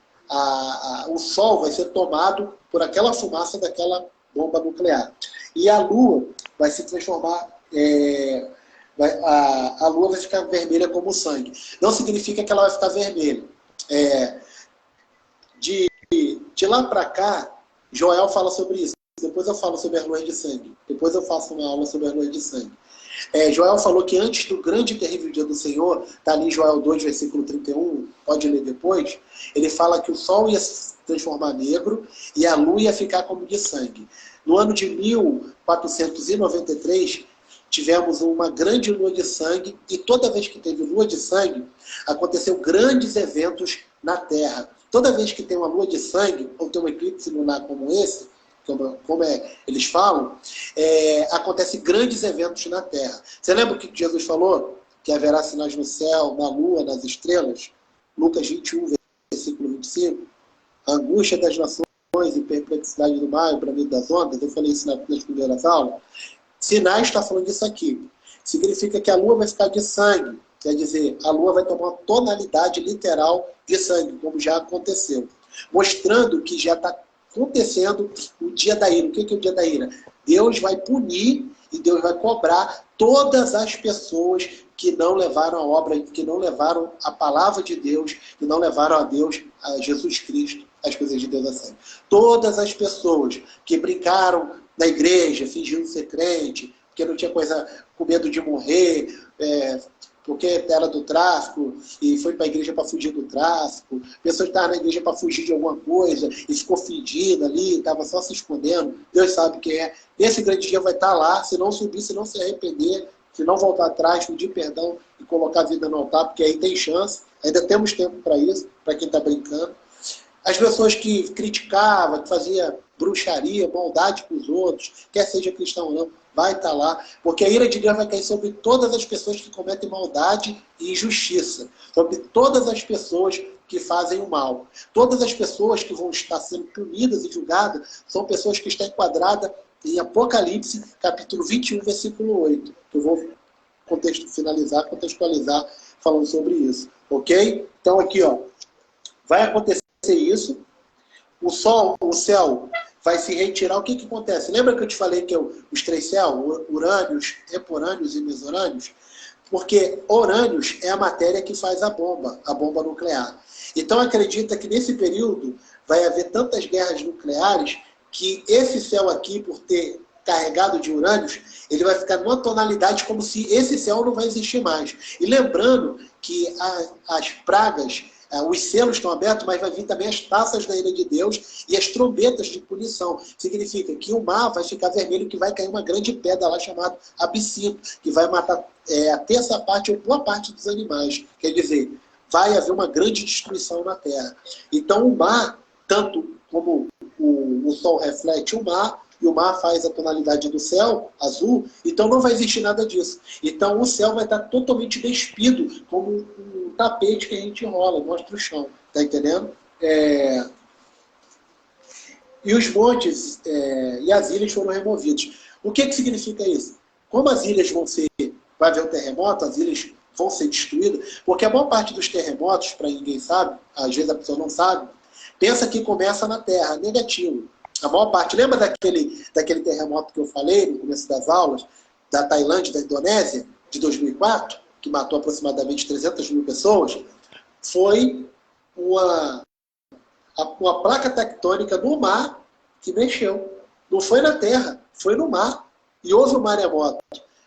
o Sol vai ser tomado por aquela fumaça daquela bomba nuclear. E a Lua vai se transformar, a Lua vai ficar vermelha como sangue. Não significa que ela vai ficar vermelha. De lá para cá, Joel fala sobre isso. Depois eu falo sobre as luas de sangue. Depois eu faço uma aula sobre as luas de sangue. Joel falou que antes do grande e terrível dia do Senhor, está ali em Joel 2, versículo 31, pode ler depois, ele fala que o sol ia se transformar negro e a lua ia ficar como de sangue. No ano de 1493, tivemos uma grande lua de sangue e toda vez que teve lua de sangue, aconteceu grandes eventos na Terra. Toda vez que tem uma lua de sangue, ou tem um eclipse lunar como esse, eles falam, acontecem grandes eventos na Terra. Você lembra o que Jesus falou? Que haverá sinais no céu, na lua, nas estrelas? Lucas 21, versículo 25. A angústia das nações e perplexidade do mar, o bramido das ondas. Eu falei isso nas primeiras aulas. Sinais está falando disso aqui. Significa que a lua vai ficar de sangue. Quer dizer, a lua vai tomar uma tonalidade literal de sangue, como já aconteceu. Mostrando que já está acontecendo o dia da ira. O que é o dia da ira? Deus vai punir e Deus vai cobrar todas as pessoas que não levaram a obra, que não levaram a palavra de Deus, que não levaram a Deus, a Jesus Cristo, as coisas de Deus a sério. Todas as pessoas que brincaram na igreja, fingindo ser crente, porque não tinha coisa, com medo de morrer, porque era do tráfico e foi para a igreja para fugir do tráfico, pessoas que estavam na igreja para fugir de alguma coisa e ficou fedida ali, estava só se escondendo, Deus sabe quem é. Esse grande dia vai estar lá, se não subir, se não se arrepender, se não voltar atrás, pedir perdão e colocar a vida no altar, porque aí tem chance, ainda temos tempo para isso, para quem está brincando. As pessoas que criticavam, que faziam bruxaria, maldade com os outros, quer seja cristão ou não, vai estar lá, porque a ira de Deus vai cair sobre todas as pessoas que cometem maldade e injustiça, sobre todas as pessoas que fazem o mal. Todas as pessoas que vão estar sendo punidas e julgadas são pessoas que estão enquadradas em Apocalipse, capítulo 21, versículo 8, que eu vou contextualizar falando sobre isso, ok? Então aqui, ó, vai acontecer isso, o céu vai se retirar. O que acontece? Lembra que eu te falei que os três céus, urânios, eporânios e mesorânios? Porque urânios é a matéria que faz a bomba nuclear. Então acredita que nesse período vai haver tantas guerras nucleares que esse céu aqui, por ter carregado de urânios, ele vai ficar numa tonalidade como se esse céu não vai existir mais. E lembrando que as pragas, os selos estão abertos, mas vai vir também as taças da ira de Deus e as trombetas de punição. Significa que o mar vai ficar vermelho, que vai cair uma grande pedra lá chamada abissino, que vai matar a terça parte ou boa parte dos animais. Quer dizer, vai haver uma grande destruição na Terra. Então o mar, tanto como o sol reflete o mar, e o mar faz a tonalidade do céu, azul, então não vai existir nada disso. Então o céu vai estar totalmente despido, como um tapete que a gente enrola, mostra o chão. Está entendendo? E os montes e as ilhas foram removidos. O que significa isso? Como as ilhas vai haver um terremoto, as ilhas vão ser destruídas, porque a maior parte dos terremotos, para ninguém sabe, às vezes a pessoa não sabe, pensa que começa na Terra, negativo. A maior parte, lembra daquele terremoto que eu falei no começo das aulas, da Tailândia, da Indonésia, de 2004, que matou aproximadamente 300 mil pessoas? Foi uma placa tectônica no mar que mexeu. Não foi na Terra, foi no mar. E houve um maremoto.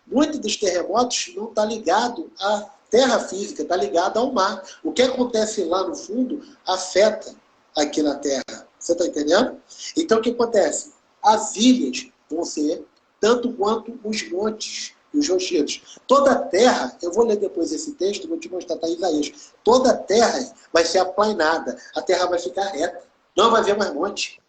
Muito dos terremotos não está ligado à terra física, está ligado ao mar. O que acontece lá no fundo afeta aqui na Terra. Você está entendendo? Então, o que acontece? As ilhas vão ser tanto quanto os montes e os rochedos. Toda a terra, eu vou ler depois esse texto, vou te mostrar, está em Isaías. Toda a terra vai ser aplainada, a terra vai ficar reta, não vai haver mais monte.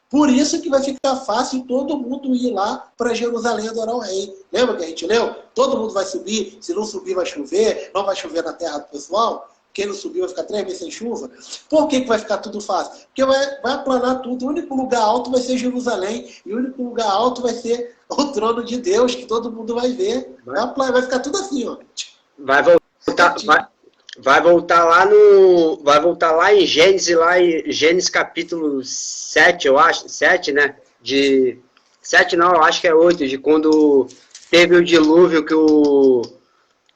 Por isso que vai ficar fácil todo mundo ir lá para Jerusalém adorar o rei. Lembra que a gente leu? Todo mundo vai subir, se não subir vai chover, não vai chover na terra do pessoal. Quem não subiu vai ficar 3 meses sem chuva. Por que vai ficar tudo fácil? Porque vai aplanar tudo. O único lugar alto vai ser Jerusalém. E o único lugar alto vai ser o trono de Deus, que todo mundo vai ver. Vai ficar tudo assim, ó. Vai voltar lá em Gênesis capítulo 7, eu acho. 7, né? 7 não, eu acho que é 8, de quando teve o dilúvio, que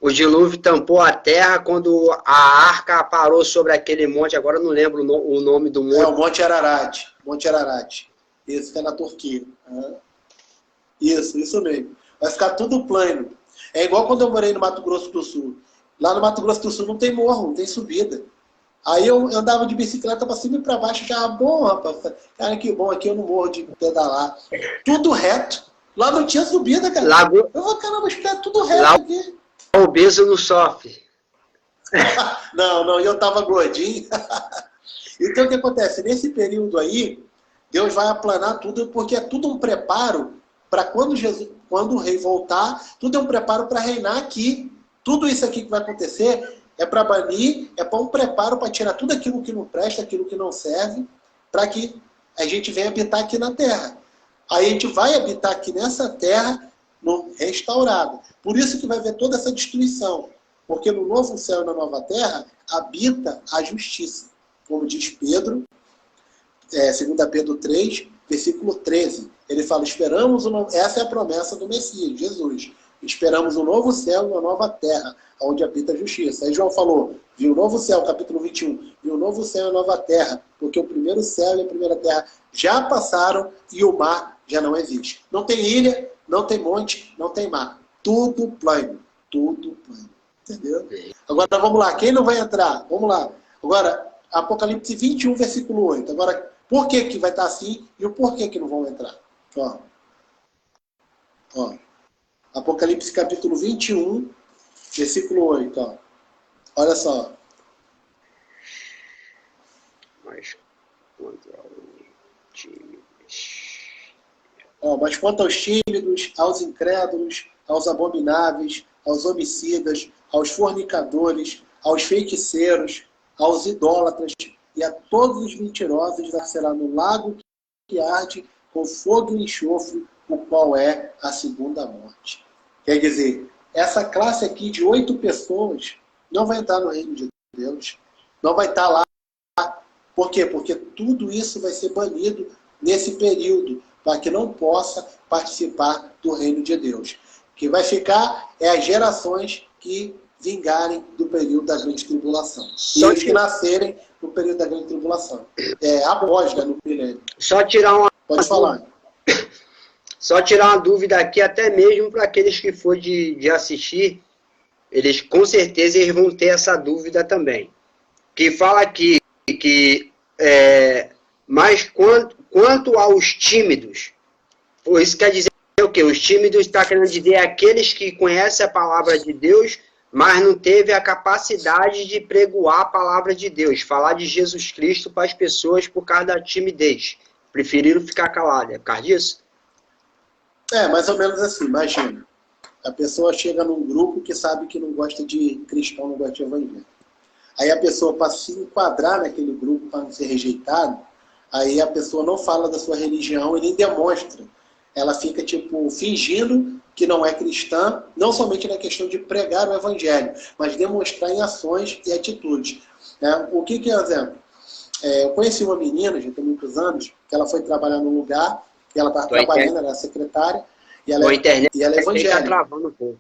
o dilúvio tampou a terra, quando a arca parou sobre aquele monte. Agora eu não lembro o nome do monte. O Monte Ararat. Monte Ararat. Esse que é na Turquia. Isso mesmo. Vai ficar tudo plano. É igual quando eu morei no Mato Grosso do Sul. Lá no Mato Grosso do Sul não tem morro, não tem subida. Aí eu andava de bicicleta para cima e para baixo, já bom, rapaz. Cara, que bom, aqui eu não morro de pedalar. Tudo reto. Lá não tinha subida, cara. Eu vou, caramba, é tudo reto aqui. O obeso não sofre. Não, eu tava gordinho. Então o que acontece? Nesse período aí, Deus vai aplanar tudo, porque é tudo um preparo para quando o rei voltar, tudo é um preparo para reinar aqui. Tudo isso aqui que vai acontecer é para banir, é para um preparo para tirar tudo aquilo que não presta, aquilo que não serve, para que a gente venha habitar aqui na terra. Aí a gente vai habitar aqui nessa terra restaurada. Por isso que vai ver toda essa destruição. Porque no novo céu e na nova terra habita a justiça. Como diz Pedro, 2 Pedro 3, versículo 13. Ele fala, essa é a promessa do Messias, Jesus. Esperamos um novo céu e uma nova terra, onde habita a justiça. Aí João falou, viu o novo céu, capítulo 21, viu o novo céu e a nova terra, porque o primeiro céu e a primeira terra já passaram e o mar já não existe. Não tem ilha, não tem monte, não tem mar. Tudo plano. Tudo plano. Entendeu? Agora vamos lá, quem não vai entrar? Vamos lá. Agora, Apocalipse 21, versículo 8. Agora, por que vai estar assim e o porquê que não vão entrar? Ó. Apocalipse capítulo 21, versículo 8. Ó. Olha só. Mas quanto aos tímidos, aos incrédulos, aos abomináveis, aos homicidas, aos fornicadores, aos feiticeiros, aos idólatras e a todos os mentirosos será no lago que arde com fogo e enxofre, o qual é a segunda morte. Quer dizer, essa classe aqui de 8 pessoas não vai entrar no reino de Deus, não vai estar lá. Por quê? Porque tudo isso vai ser banido nesse período, para que não possa participar do reino de Deus. O que vai ficar é as gerações que vingarem do período da grande tribulação. E os que nascerem no período da grande tribulação. Após, no milênio. Só tirar uma... Pode falar. Só tirar uma dúvida aqui, até mesmo para aqueles que for de assistir, eles com certeza eles vão ter essa dúvida também. Que fala aqui que mas quanto aos tímidos, isso quer dizer o quê? Os tímidos está querendo dizer aqueles que conhecem a palavra de Deus, mas não teve a capacidade de pregoar a palavra de Deus, falar de Jesus Cristo para as pessoas por causa da timidez. Preferiram ficar calados. É por causa disso? Mais ou menos assim, imagina. A pessoa chega num grupo que sabe que não gosta de cristão, não gosta de evangelho. Aí a pessoa, para se enquadrar naquele grupo, para não ser rejeitado, aí a pessoa não fala da sua religião e nem demonstra. Ela fica, fingindo que não é cristã, não somente na questão de pregar o evangelho, mas demonstrar em ações e atitudes. O que é exemplo? Eu conheci uma menina, já tem muitos anos, que ela foi trabalhar num lugar, e ela estava trabalhando, ela era secretária, e ela é evangélica. Tá travando um pouco.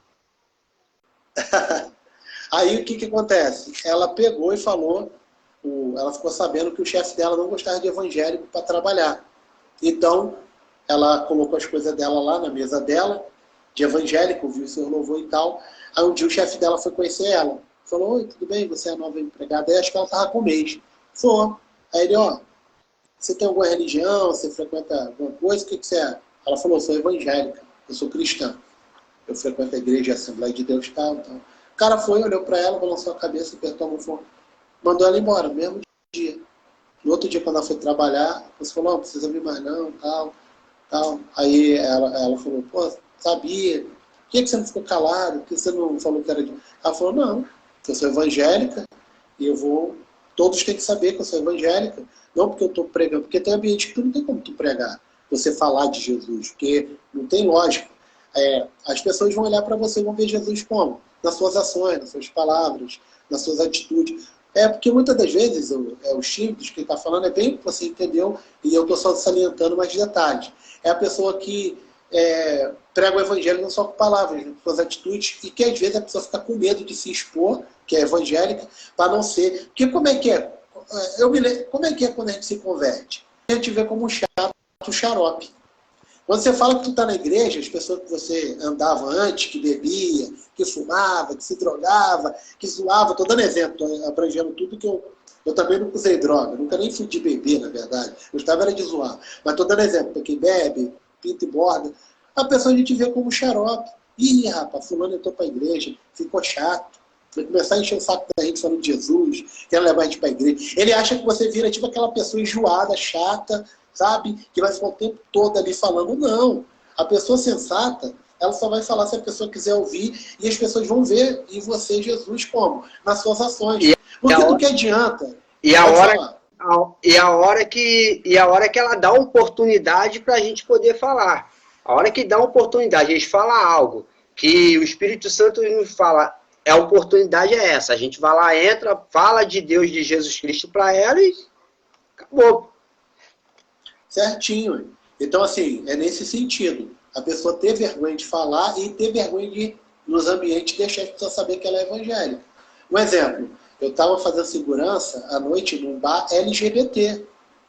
Aí o que acontece? Ela pegou e falou, ela ficou sabendo que o chefe dela não gostava de evangélico para trabalhar. Então, ela colocou as coisas dela lá na mesa dela, de evangélico, viu o senhor louvor e tal. Aí um dia o chefe dela foi conhecer ela. Falou, oi, tudo bem? Você é a nova empregada? Aí acho que ela estava com um mês. Foi. Aí ele, você tem alguma religião? Você frequenta alguma coisa? O que você é? Ela falou, eu sou evangélica, eu sou cristã. Eu frequento a igreja, a Assembleia de Deus e tal. O cara foi, olhou para ela, balançou a cabeça, apertou a mão, mandou ela embora, no mesmo dia. No outro dia, quando ela foi trabalhar, você falou, não precisa vir mais não, tal. Aí ela falou, sabia. Por que você não ficou calado? Por que você não falou que era de... Ela falou, não, eu sou evangélica e todos têm que saber que eu sou evangélica. Não porque eu estou pregando, porque tem ambiente que tu não tem como tu pregar. Você falar de Jesus, porque não tem lógica. As pessoas vão olhar para você e vão ver Jesus como? Nas suas ações, nas suas palavras, nas suas atitudes. Porque muitas das vezes, os tímidos que está falando, é bem o que você entendeu, e eu estou só salientando mais detalhes. É a pessoa que prega o evangelho não só com palavras, com suas atitudes, e que às vezes a pessoa fica com medo de se expor, que é evangélica, para não ser... Porque como é que é? Como é que é quando a gente se converte? A gente vê como um chato, um xarope. Quando você fala que tu está na igreja, as pessoas que você andava antes, que bebia, que fumava, que se drogava, que zoava, estou dando exemplo, estou abrangendo tudo que eu também nunca usei droga, nunca nem fui de beber, na verdade. Eu estava era de zoar. Mas estou dando exemplo, para quem bebe, pinta e borda, a pessoa a gente vê como xarope. Ih, rapaz, fulano entrou para a igreja, ficou chato. Vai começar a encher o saco da gente falando de Jesus, quer levar a gente para a igreja. Ele acha que você vira tipo aquela pessoa enjoada, chata, sabe? Que vai ficar o tempo todo ali falando. Não. A pessoa sensata, ela só vai falar se a pessoa quiser ouvir, e as pessoas vão ver em você Jesus como? Nas suas ações. Porque do que adianta? E a hora, e a hora que ela dá oportunidade para a gente poder falar. A hora que dá oportunidade, a gente fala algo que o Espírito Santo nos fala, a oportunidade é essa. A gente vai lá, entra, fala de Deus, de Jesus Cristo para ela e acabou. Certinho. Então, assim, é nesse sentido. A pessoa ter vergonha de falar e ter vergonha de, nos ambientes, deixar a pessoa saber que ela é evangélica. Um exemplo, eu estava fazendo segurança à noite num bar LGBT.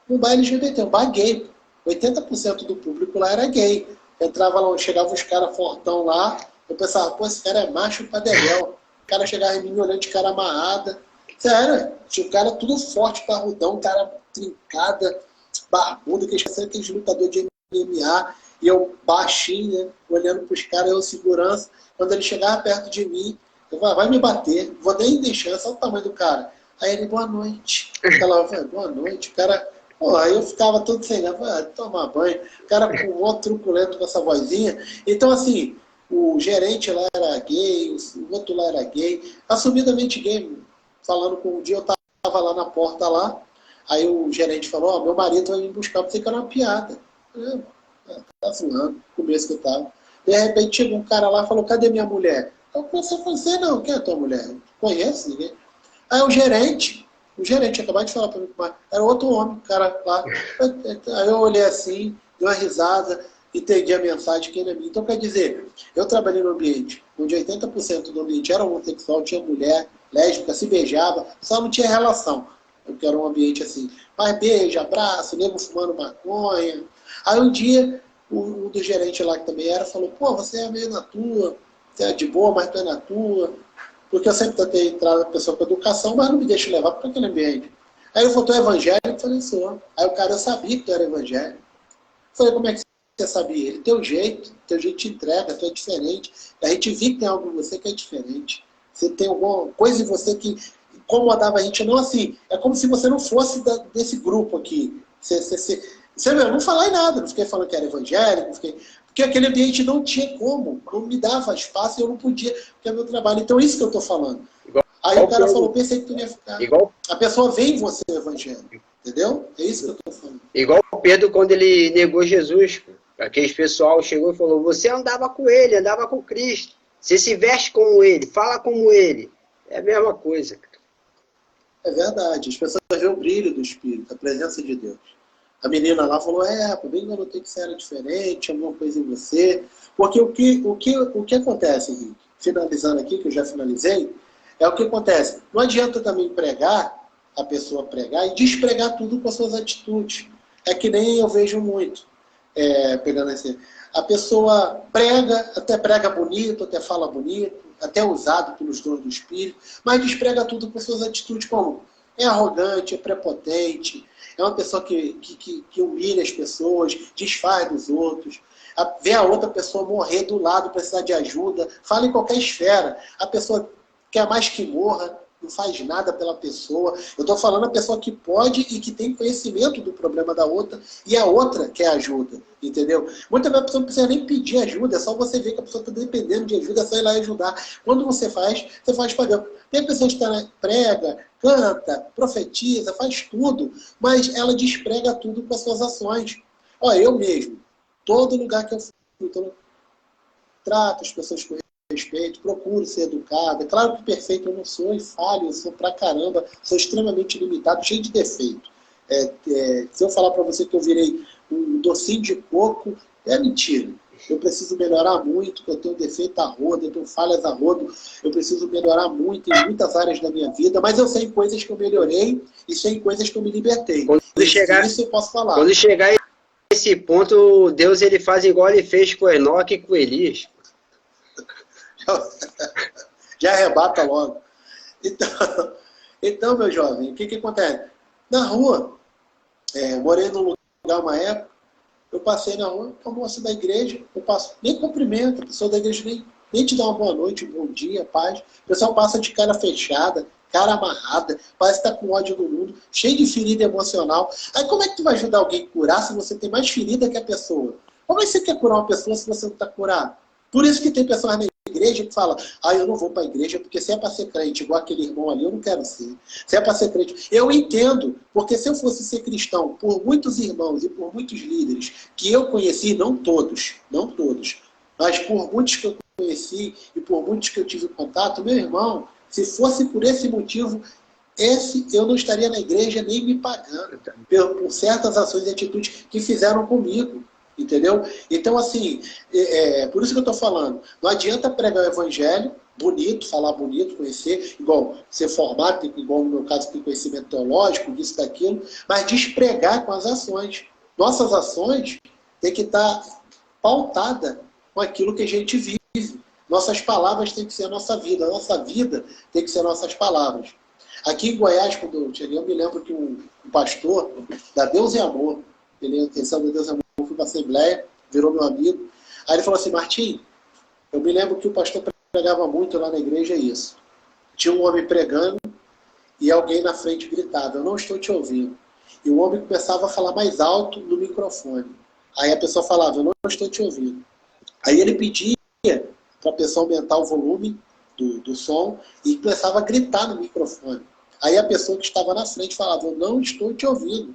Um bar LGBT, um bar gay. 80% do público lá era gay. Entrava lá, chegavam os caras fortão lá, eu pensava, pô, esse cara é macho padedel. O cara chegava em mim olhando de cara amarrada. Sério, tinha o cara tudo forte, parrudão, cara trincada, barbudo, que esquecendo aqueles lutadores de MMA, e eu baixinho, né, olhando para os caras, eu segurança. Quando ele chegava perto de mim, eu falava, vai me bater, vou nem deixar, só o tamanho do cara. Aí ele, boa noite. Ela falou, boa noite. O cara, pô, aí eu ficava todo sem nada, tomar banho. O cara com um outro truculento com essa vozinha. Então, assim, o gerente lá era gay, o outro lá era gay, assumidamente gay. Falando com um dia, eu tava lá na porta lá, aí o gerente falou, ó, meu marido vai me buscar, pensei que era uma piada. Tá zoando, no começo que eu tava. De repente chegou um cara lá e falou, cadê minha mulher? Eu comecei a fazer, não, quem é a tua mulher? Conhece ninguém? Aí o gerente acabou de falar para mim, era outro homem, o cara lá. Aí eu olhei assim, dei uma risada, entendi a mensagem que ele é minha. Então, quer dizer, eu trabalhei num ambiente onde 80% do ambiente era homossexual, tinha mulher, lésbica, se beijava, só não tinha relação. Porque era um ambiente assim, mas beijo, abraço, nego fumando maconha. Aí um dia, o do gerente lá que também era, falou, pô, você é meio na tua, você é de boa, mas tu é na tua. Porque eu sempre tentei entrar na pessoa com educação, mas não me deixo levar para aquele ambiente. Aí ele falou, tu é evangélico? Eu falei, sou. Aí o cara, eu sabia que tu era evangélico. Eu falei, como é que você sabia? Ele, teu jeito te entrega, tu é diferente. A gente viu que tem algo em você que é diferente. Você tem alguma coisa em você que incomodava a gente. Não assim, é como se você não fosse desse grupo aqui. Você não falar em nada, não fiquei falando que era evangélico, porque aquele ambiente não tinha como, não me dava espaço e eu não podia, porque é meu trabalho. Então é isso que eu estou falando. Aí o cara falou, pensei que tu ia ficar. A pessoa vê em você o evangelho, entendeu? É isso que eu estou falando. Igual o Pedro quando ele negou Jesus, aquele pessoal chegou e falou, você andava com ele, andava com Cristo, você se veste como ele, fala como ele. É a mesma coisa. É verdade, as pessoas veem o brilho do Espírito, a presença de Deus. A menina lá falou, bem que eu notei que você era diferente, alguma coisa em você. Porque o que acontece, Henrique? Finalizando aqui, que eu já finalizei, é o que acontece. Não adianta também pregar, a pessoa pregar e despregar tudo com as suas atitudes. É que nem eu vejo muito, pegando assim, a pessoa prega, até prega bonito, até fala bonito, até usado pelos dons do Espírito, mas desprega tudo com as suas atitudes, como é arrogante, é prepotente, é uma pessoa que humilha as pessoas, desfaz dos outros, vê a outra pessoa morrer do lado, precisar de ajuda, fala em qualquer esfera. A pessoa quer mais que morra, não faz nada pela pessoa. Eu estou falando a pessoa que pode e que tem conhecimento do problema da outra, e a outra quer ajuda, entendeu? Muitas vezes a pessoa não precisa nem pedir ajuda, é só você ver que a pessoa está dependendo de ajuda, é só ir lá ajudar. Quando você faz pagando. Tem pessoas que prega, canta, profetiza, faz tudo, mas ela desprega tudo com as suas ações. Olha, eu mesmo, todo lugar que eu fui, trato as pessoas com respeito, procuro ser educado. É claro que perfeito eu não sou e falho, eu sou pra caramba, sou extremamente limitado, cheio de defeito. Se eu falar para você que eu virei um docinho de coco, é mentira. Eu preciso melhorar muito, eu tenho defeito a rodo, eu tenho falhas a rodo, eu preciso melhorar muito em muitas áreas da minha vida, mas eu sei coisas que eu melhorei e sei coisas que eu me libertei. Isso eu posso falar. Quando chegar esse ponto, Deus ele faz igual ele fez com Enoque e com Elias. Já arrebata logo. Então, meu jovem, o que acontece? Na rua, morei num lugar uma época, eu passei na rua, a moça da igreja, eu passo, nem cumprimento, a pessoa da igreja nem te dá uma boa noite, um bom dia, paz. O pessoal passa de cara fechada, cara amarrada, parece que está com ódio do mundo, cheio de ferida emocional. Aí como é que tu vai ajudar alguém a curar se você tem mais ferida que a pessoa? Como é que você quer curar uma pessoa se você não está curado? Por isso que tem pessoas na igreja que falam, eu não vou para a igreja porque se é para ser crente, igual aquele irmão ali, eu não quero ser. Se é para ser crente, eu entendo, porque se eu fosse ser cristão, por muitos irmãos e por muitos líderes que eu conheci, não todos, mas por muitos que eu conheci e por muitos que eu tive contato, meu irmão, se fosse por esse motivo, eu não estaria na igreja nem me pagando por certas ações e atitudes que fizeram comigo. Entendeu? Então, assim, por isso que eu estou falando, não adianta pregar o evangelho, bonito, falar bonito, conhecer, igual ser formado, igual no meu caso, tem conhecimento teológico, disso, daquilo, mas despregar com as ações. Nossas ações têm que estar pautadas com aquilo que a gente vive. Nossas palavras têm que ser a nossa vida tem que ser nossas palavras. Aqui em Goiás, quando eu cheguei, eu me lembro que um pastor da Deus e Amor, ele saiu da Deus e Amor, fui para a Assembleia, virou meu amigo. Aí ele falou assim, Martim, eu me lembro que o pastor pregava muito lá na igreja isso. Tinha um homem pregando e alguém na frente gritava, eu não estou te ouvindo. E o homem começava a falar mais alto no microfone. Aí a pessoa falava, eu não estou te ouvindo. Aí ele pedia para a pessoa aumentar o volume do som e começava a gritar no microfone. Aí a pessoa que estava na frente falava, eu não estou te ouvindo.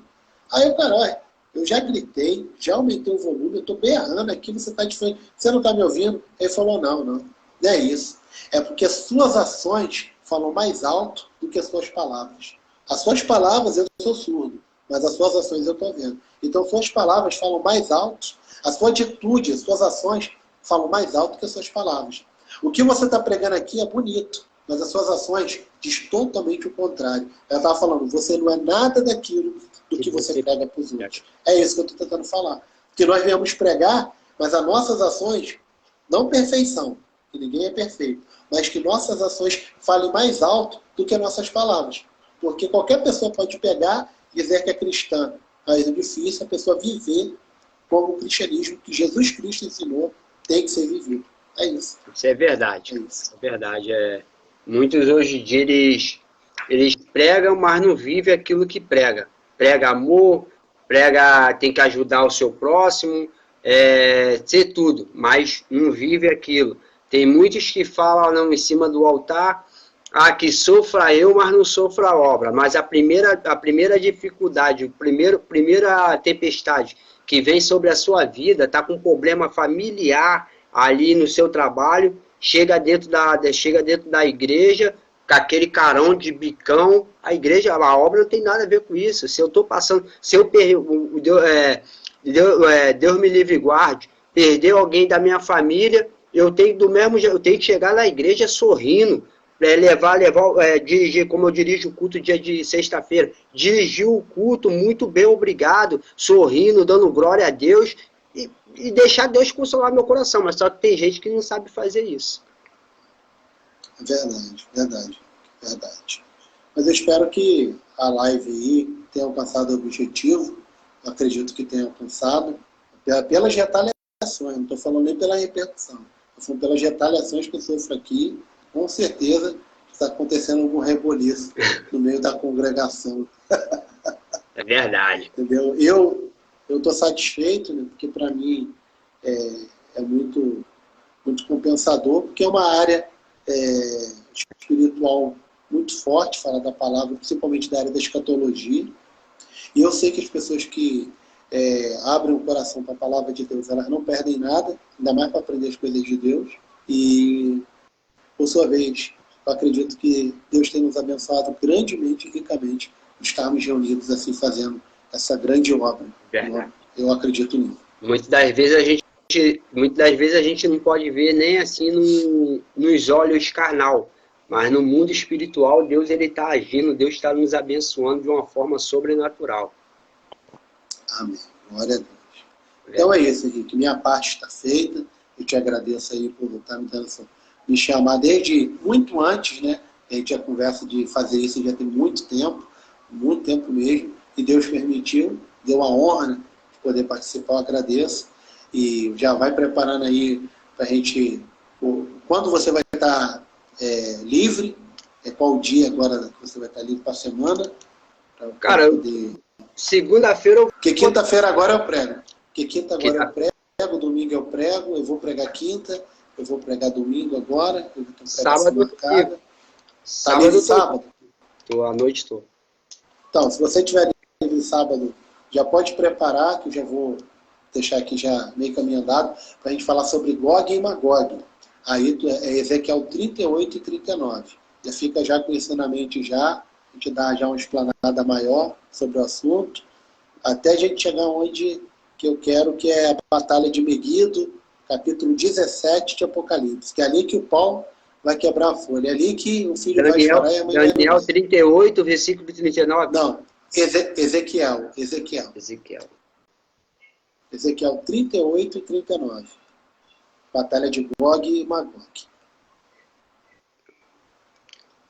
Aí o cara, eu já gritei, já aumentei o volume, eu estou berrando aqui, você está diferente. Você não está me ouvindo? Ele falou, não é isso. É porque as suas ações falam mais alto do que as suas palavras. As suas palavras eu sou surdo, mas as suas ações eu estou vendo. Então suas palavras falam mais alto, a sua atitude, as suas ações falam mais alto que as suas palavras. O que você está pregando aqui é bonito, mas as suas ações diz totalmente o contrário. Ela estava falando, você não é nada daquilo do que você prega para os outros. É isso que eu estou tentando falar. Que nós viemos pregar, mas as nossas ações, não perfeição, que ninguém é perfeito, mas que nossas ações falem mais alto do que nossas palavras. Porque qualquer pessoa pode pegar e dizer que é cristã, mas é difícil a pessoa viver como o cristianismo que Jesus Cristo ensinou tem que ser vivido. É isso. Isso é verdade. Isso. É verdade. Muitos hoje em dia eles pregam, mas não vivem aquilo que prega. Prega amor, tem que ajudar o seu próximo, ser tudo, mas não vive aquilo. Tem muitos que falam não, em cima do altar, que sofra eu, mas não sofra a obra. Mas a primeira dificuldade, a primeira tempestade que vem sobre a sua vida, está com um problema familiar ali no seu trabalho, chega dentro da igreja, com aquele carão de bicão, a obra não tem nada a ver com isso. Se eu estou passando, Deus me livre e guarde, perder alguém da minha família, eu tenho que chegar na igreja sorrindo, dirigir, como eu dirijo o culto dia de sexta-feira, dirigir o culto muito bem, obrigado, sorrindo, dando glória a Deus, e deixar Deus consolar meu coração, mas só que tem gente que não sabe fazer isso. Verdade. Mas eu espero que a live aí tenha alcançado o objetivo. Eu acredito que tenha alcançado. Pelas retaliações, não estou falando nem pela repercussão. Estou falando pelas retaliações que eu sofro aqui. Com certeza está acontecendo algum reboliço no meio da congregação. É verdade. Entendeu? Eu estou satisfeito, né, porque para mim é muito compensador, porque é uma área espiritual muito forte, falar da palavra, principalmente da área da escatologia. E eu sei que as pessoas que abrem o coração para a palavra de Deus, elas não perdem nada, ainda mais para aprender as coisas de Deus. E, por sua vez, eu acredito que Deus tem nos abençoado grandemente e ricamente estarmos reunidos assim, fazendo essa grande obra. Verdade. Eu acredito nisso. Muitas das vezes a gente não pode ver nem assim nos olhos carnal, mas no mundo espiritual Deus está agindo, Deus está nos abençoando de uma forma sobrenatural. Amém. Glória a Deus. Então é isso, Henrique. Minha parte está feita. Eu te agradeço aí por estar me chamar desde muito antes, né? A gente já conversa de fazer isso já tem muito tempo mesmo. E Deus permitiu, deu a honra, né, de poder participar. Eu agradeço. E já vai preparando aí para a gente, quando você vai estar livre, Qual dia agora que você vai estar livre para a semana? Cara, segunda-feira eu... Porque quinta-feira agora eu prego. Porque quinta agora eu prego, domingo eu prego, eu vou pregar quinta, eu vou pregar domingo agora, eu vou sábado marcada. Sábado? Tô, à noite estou. Então, se você tiver livre sábado, já pode preparar, que eu já vou deixar aqui já meio caminho andado, para a gente falar sobre Gog e Magog. Aí é Ezequiel 38 e 39. Já fica já com isso na mente já, a gente dá já uma explanada maior sobre o assunto, até a gente chegar onde que eu quero, que é a Batalha de Meguido, capítulo 17 de Apocalipse, que é ali que o pau vai quebrar a folha, é ali que o filho vai chorar e a mãe vai dormir. Daniel 38, versículo 39. Não, Ezequiel. Ezequiel 38 e 39. Batalha de Gog e Magog.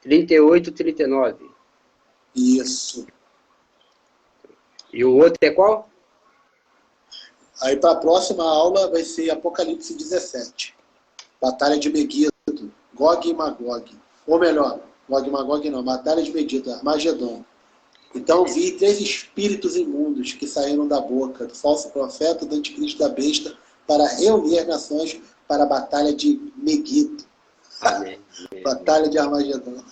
38 e 39. Isso. E o outro é qual? Aí para a próxima aula vai ser Apocalipse 17. Batalha de Meguido, Gog e Magog. Ou melhor, Gog e Magog não, Batalha de Meguido, Armagedon. Então vi 3 espíritos imundos que saíram da boca do falso profeta, do anticristo, da besta, para reunir as nações para a Batalha de Meguido. Batalha de Armagedon.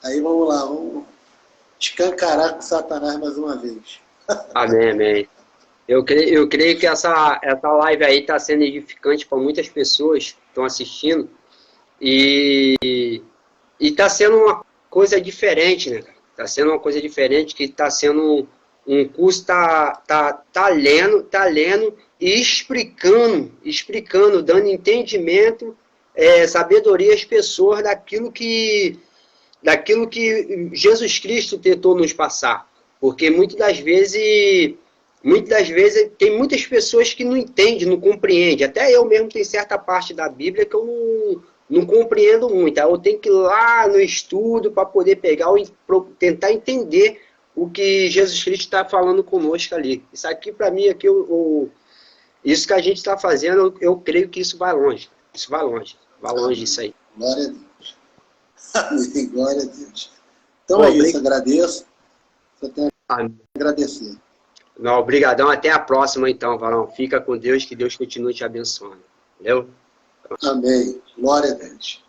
Aí vamos lá, vamos escancarar com Satanás mais uma vez. Amém. Eu creio que essa live aí está sendo edificante para muitas pessoas que estão assistindo. E está sendo uma coisa diferente, né? Está sendo uma coisa diferente, que está sendo um curso, tá lendo e explicando, dando entendimento, sabedoria às pessoas daquilo que Jesus Cristo tentou nos passar. Porque muitas das vezes tem muitas pessoas que não entendem, não compreendem. Até eu mesmo tenho certa parte da Bíblia que eu não compreendo muito. Eu tenho que ir lá no estudo para poder pegar, tentar entender o que Jesus Cristo está falando conosco ali. Isso aqui, para mim, isso que a gente está fazendo, eu creio que isso vai longe. Isso vai longe. Vai longe isso aí. Glória a Deus. Amém. Glória a Deus. Então é isso, agradeço. Só tenho a agradecer. Não, obrigadão. Até a próxima, então, Varão. Fica com Deus, que Deus continue te abençoando. Valeu? Amém. Glória a Deus.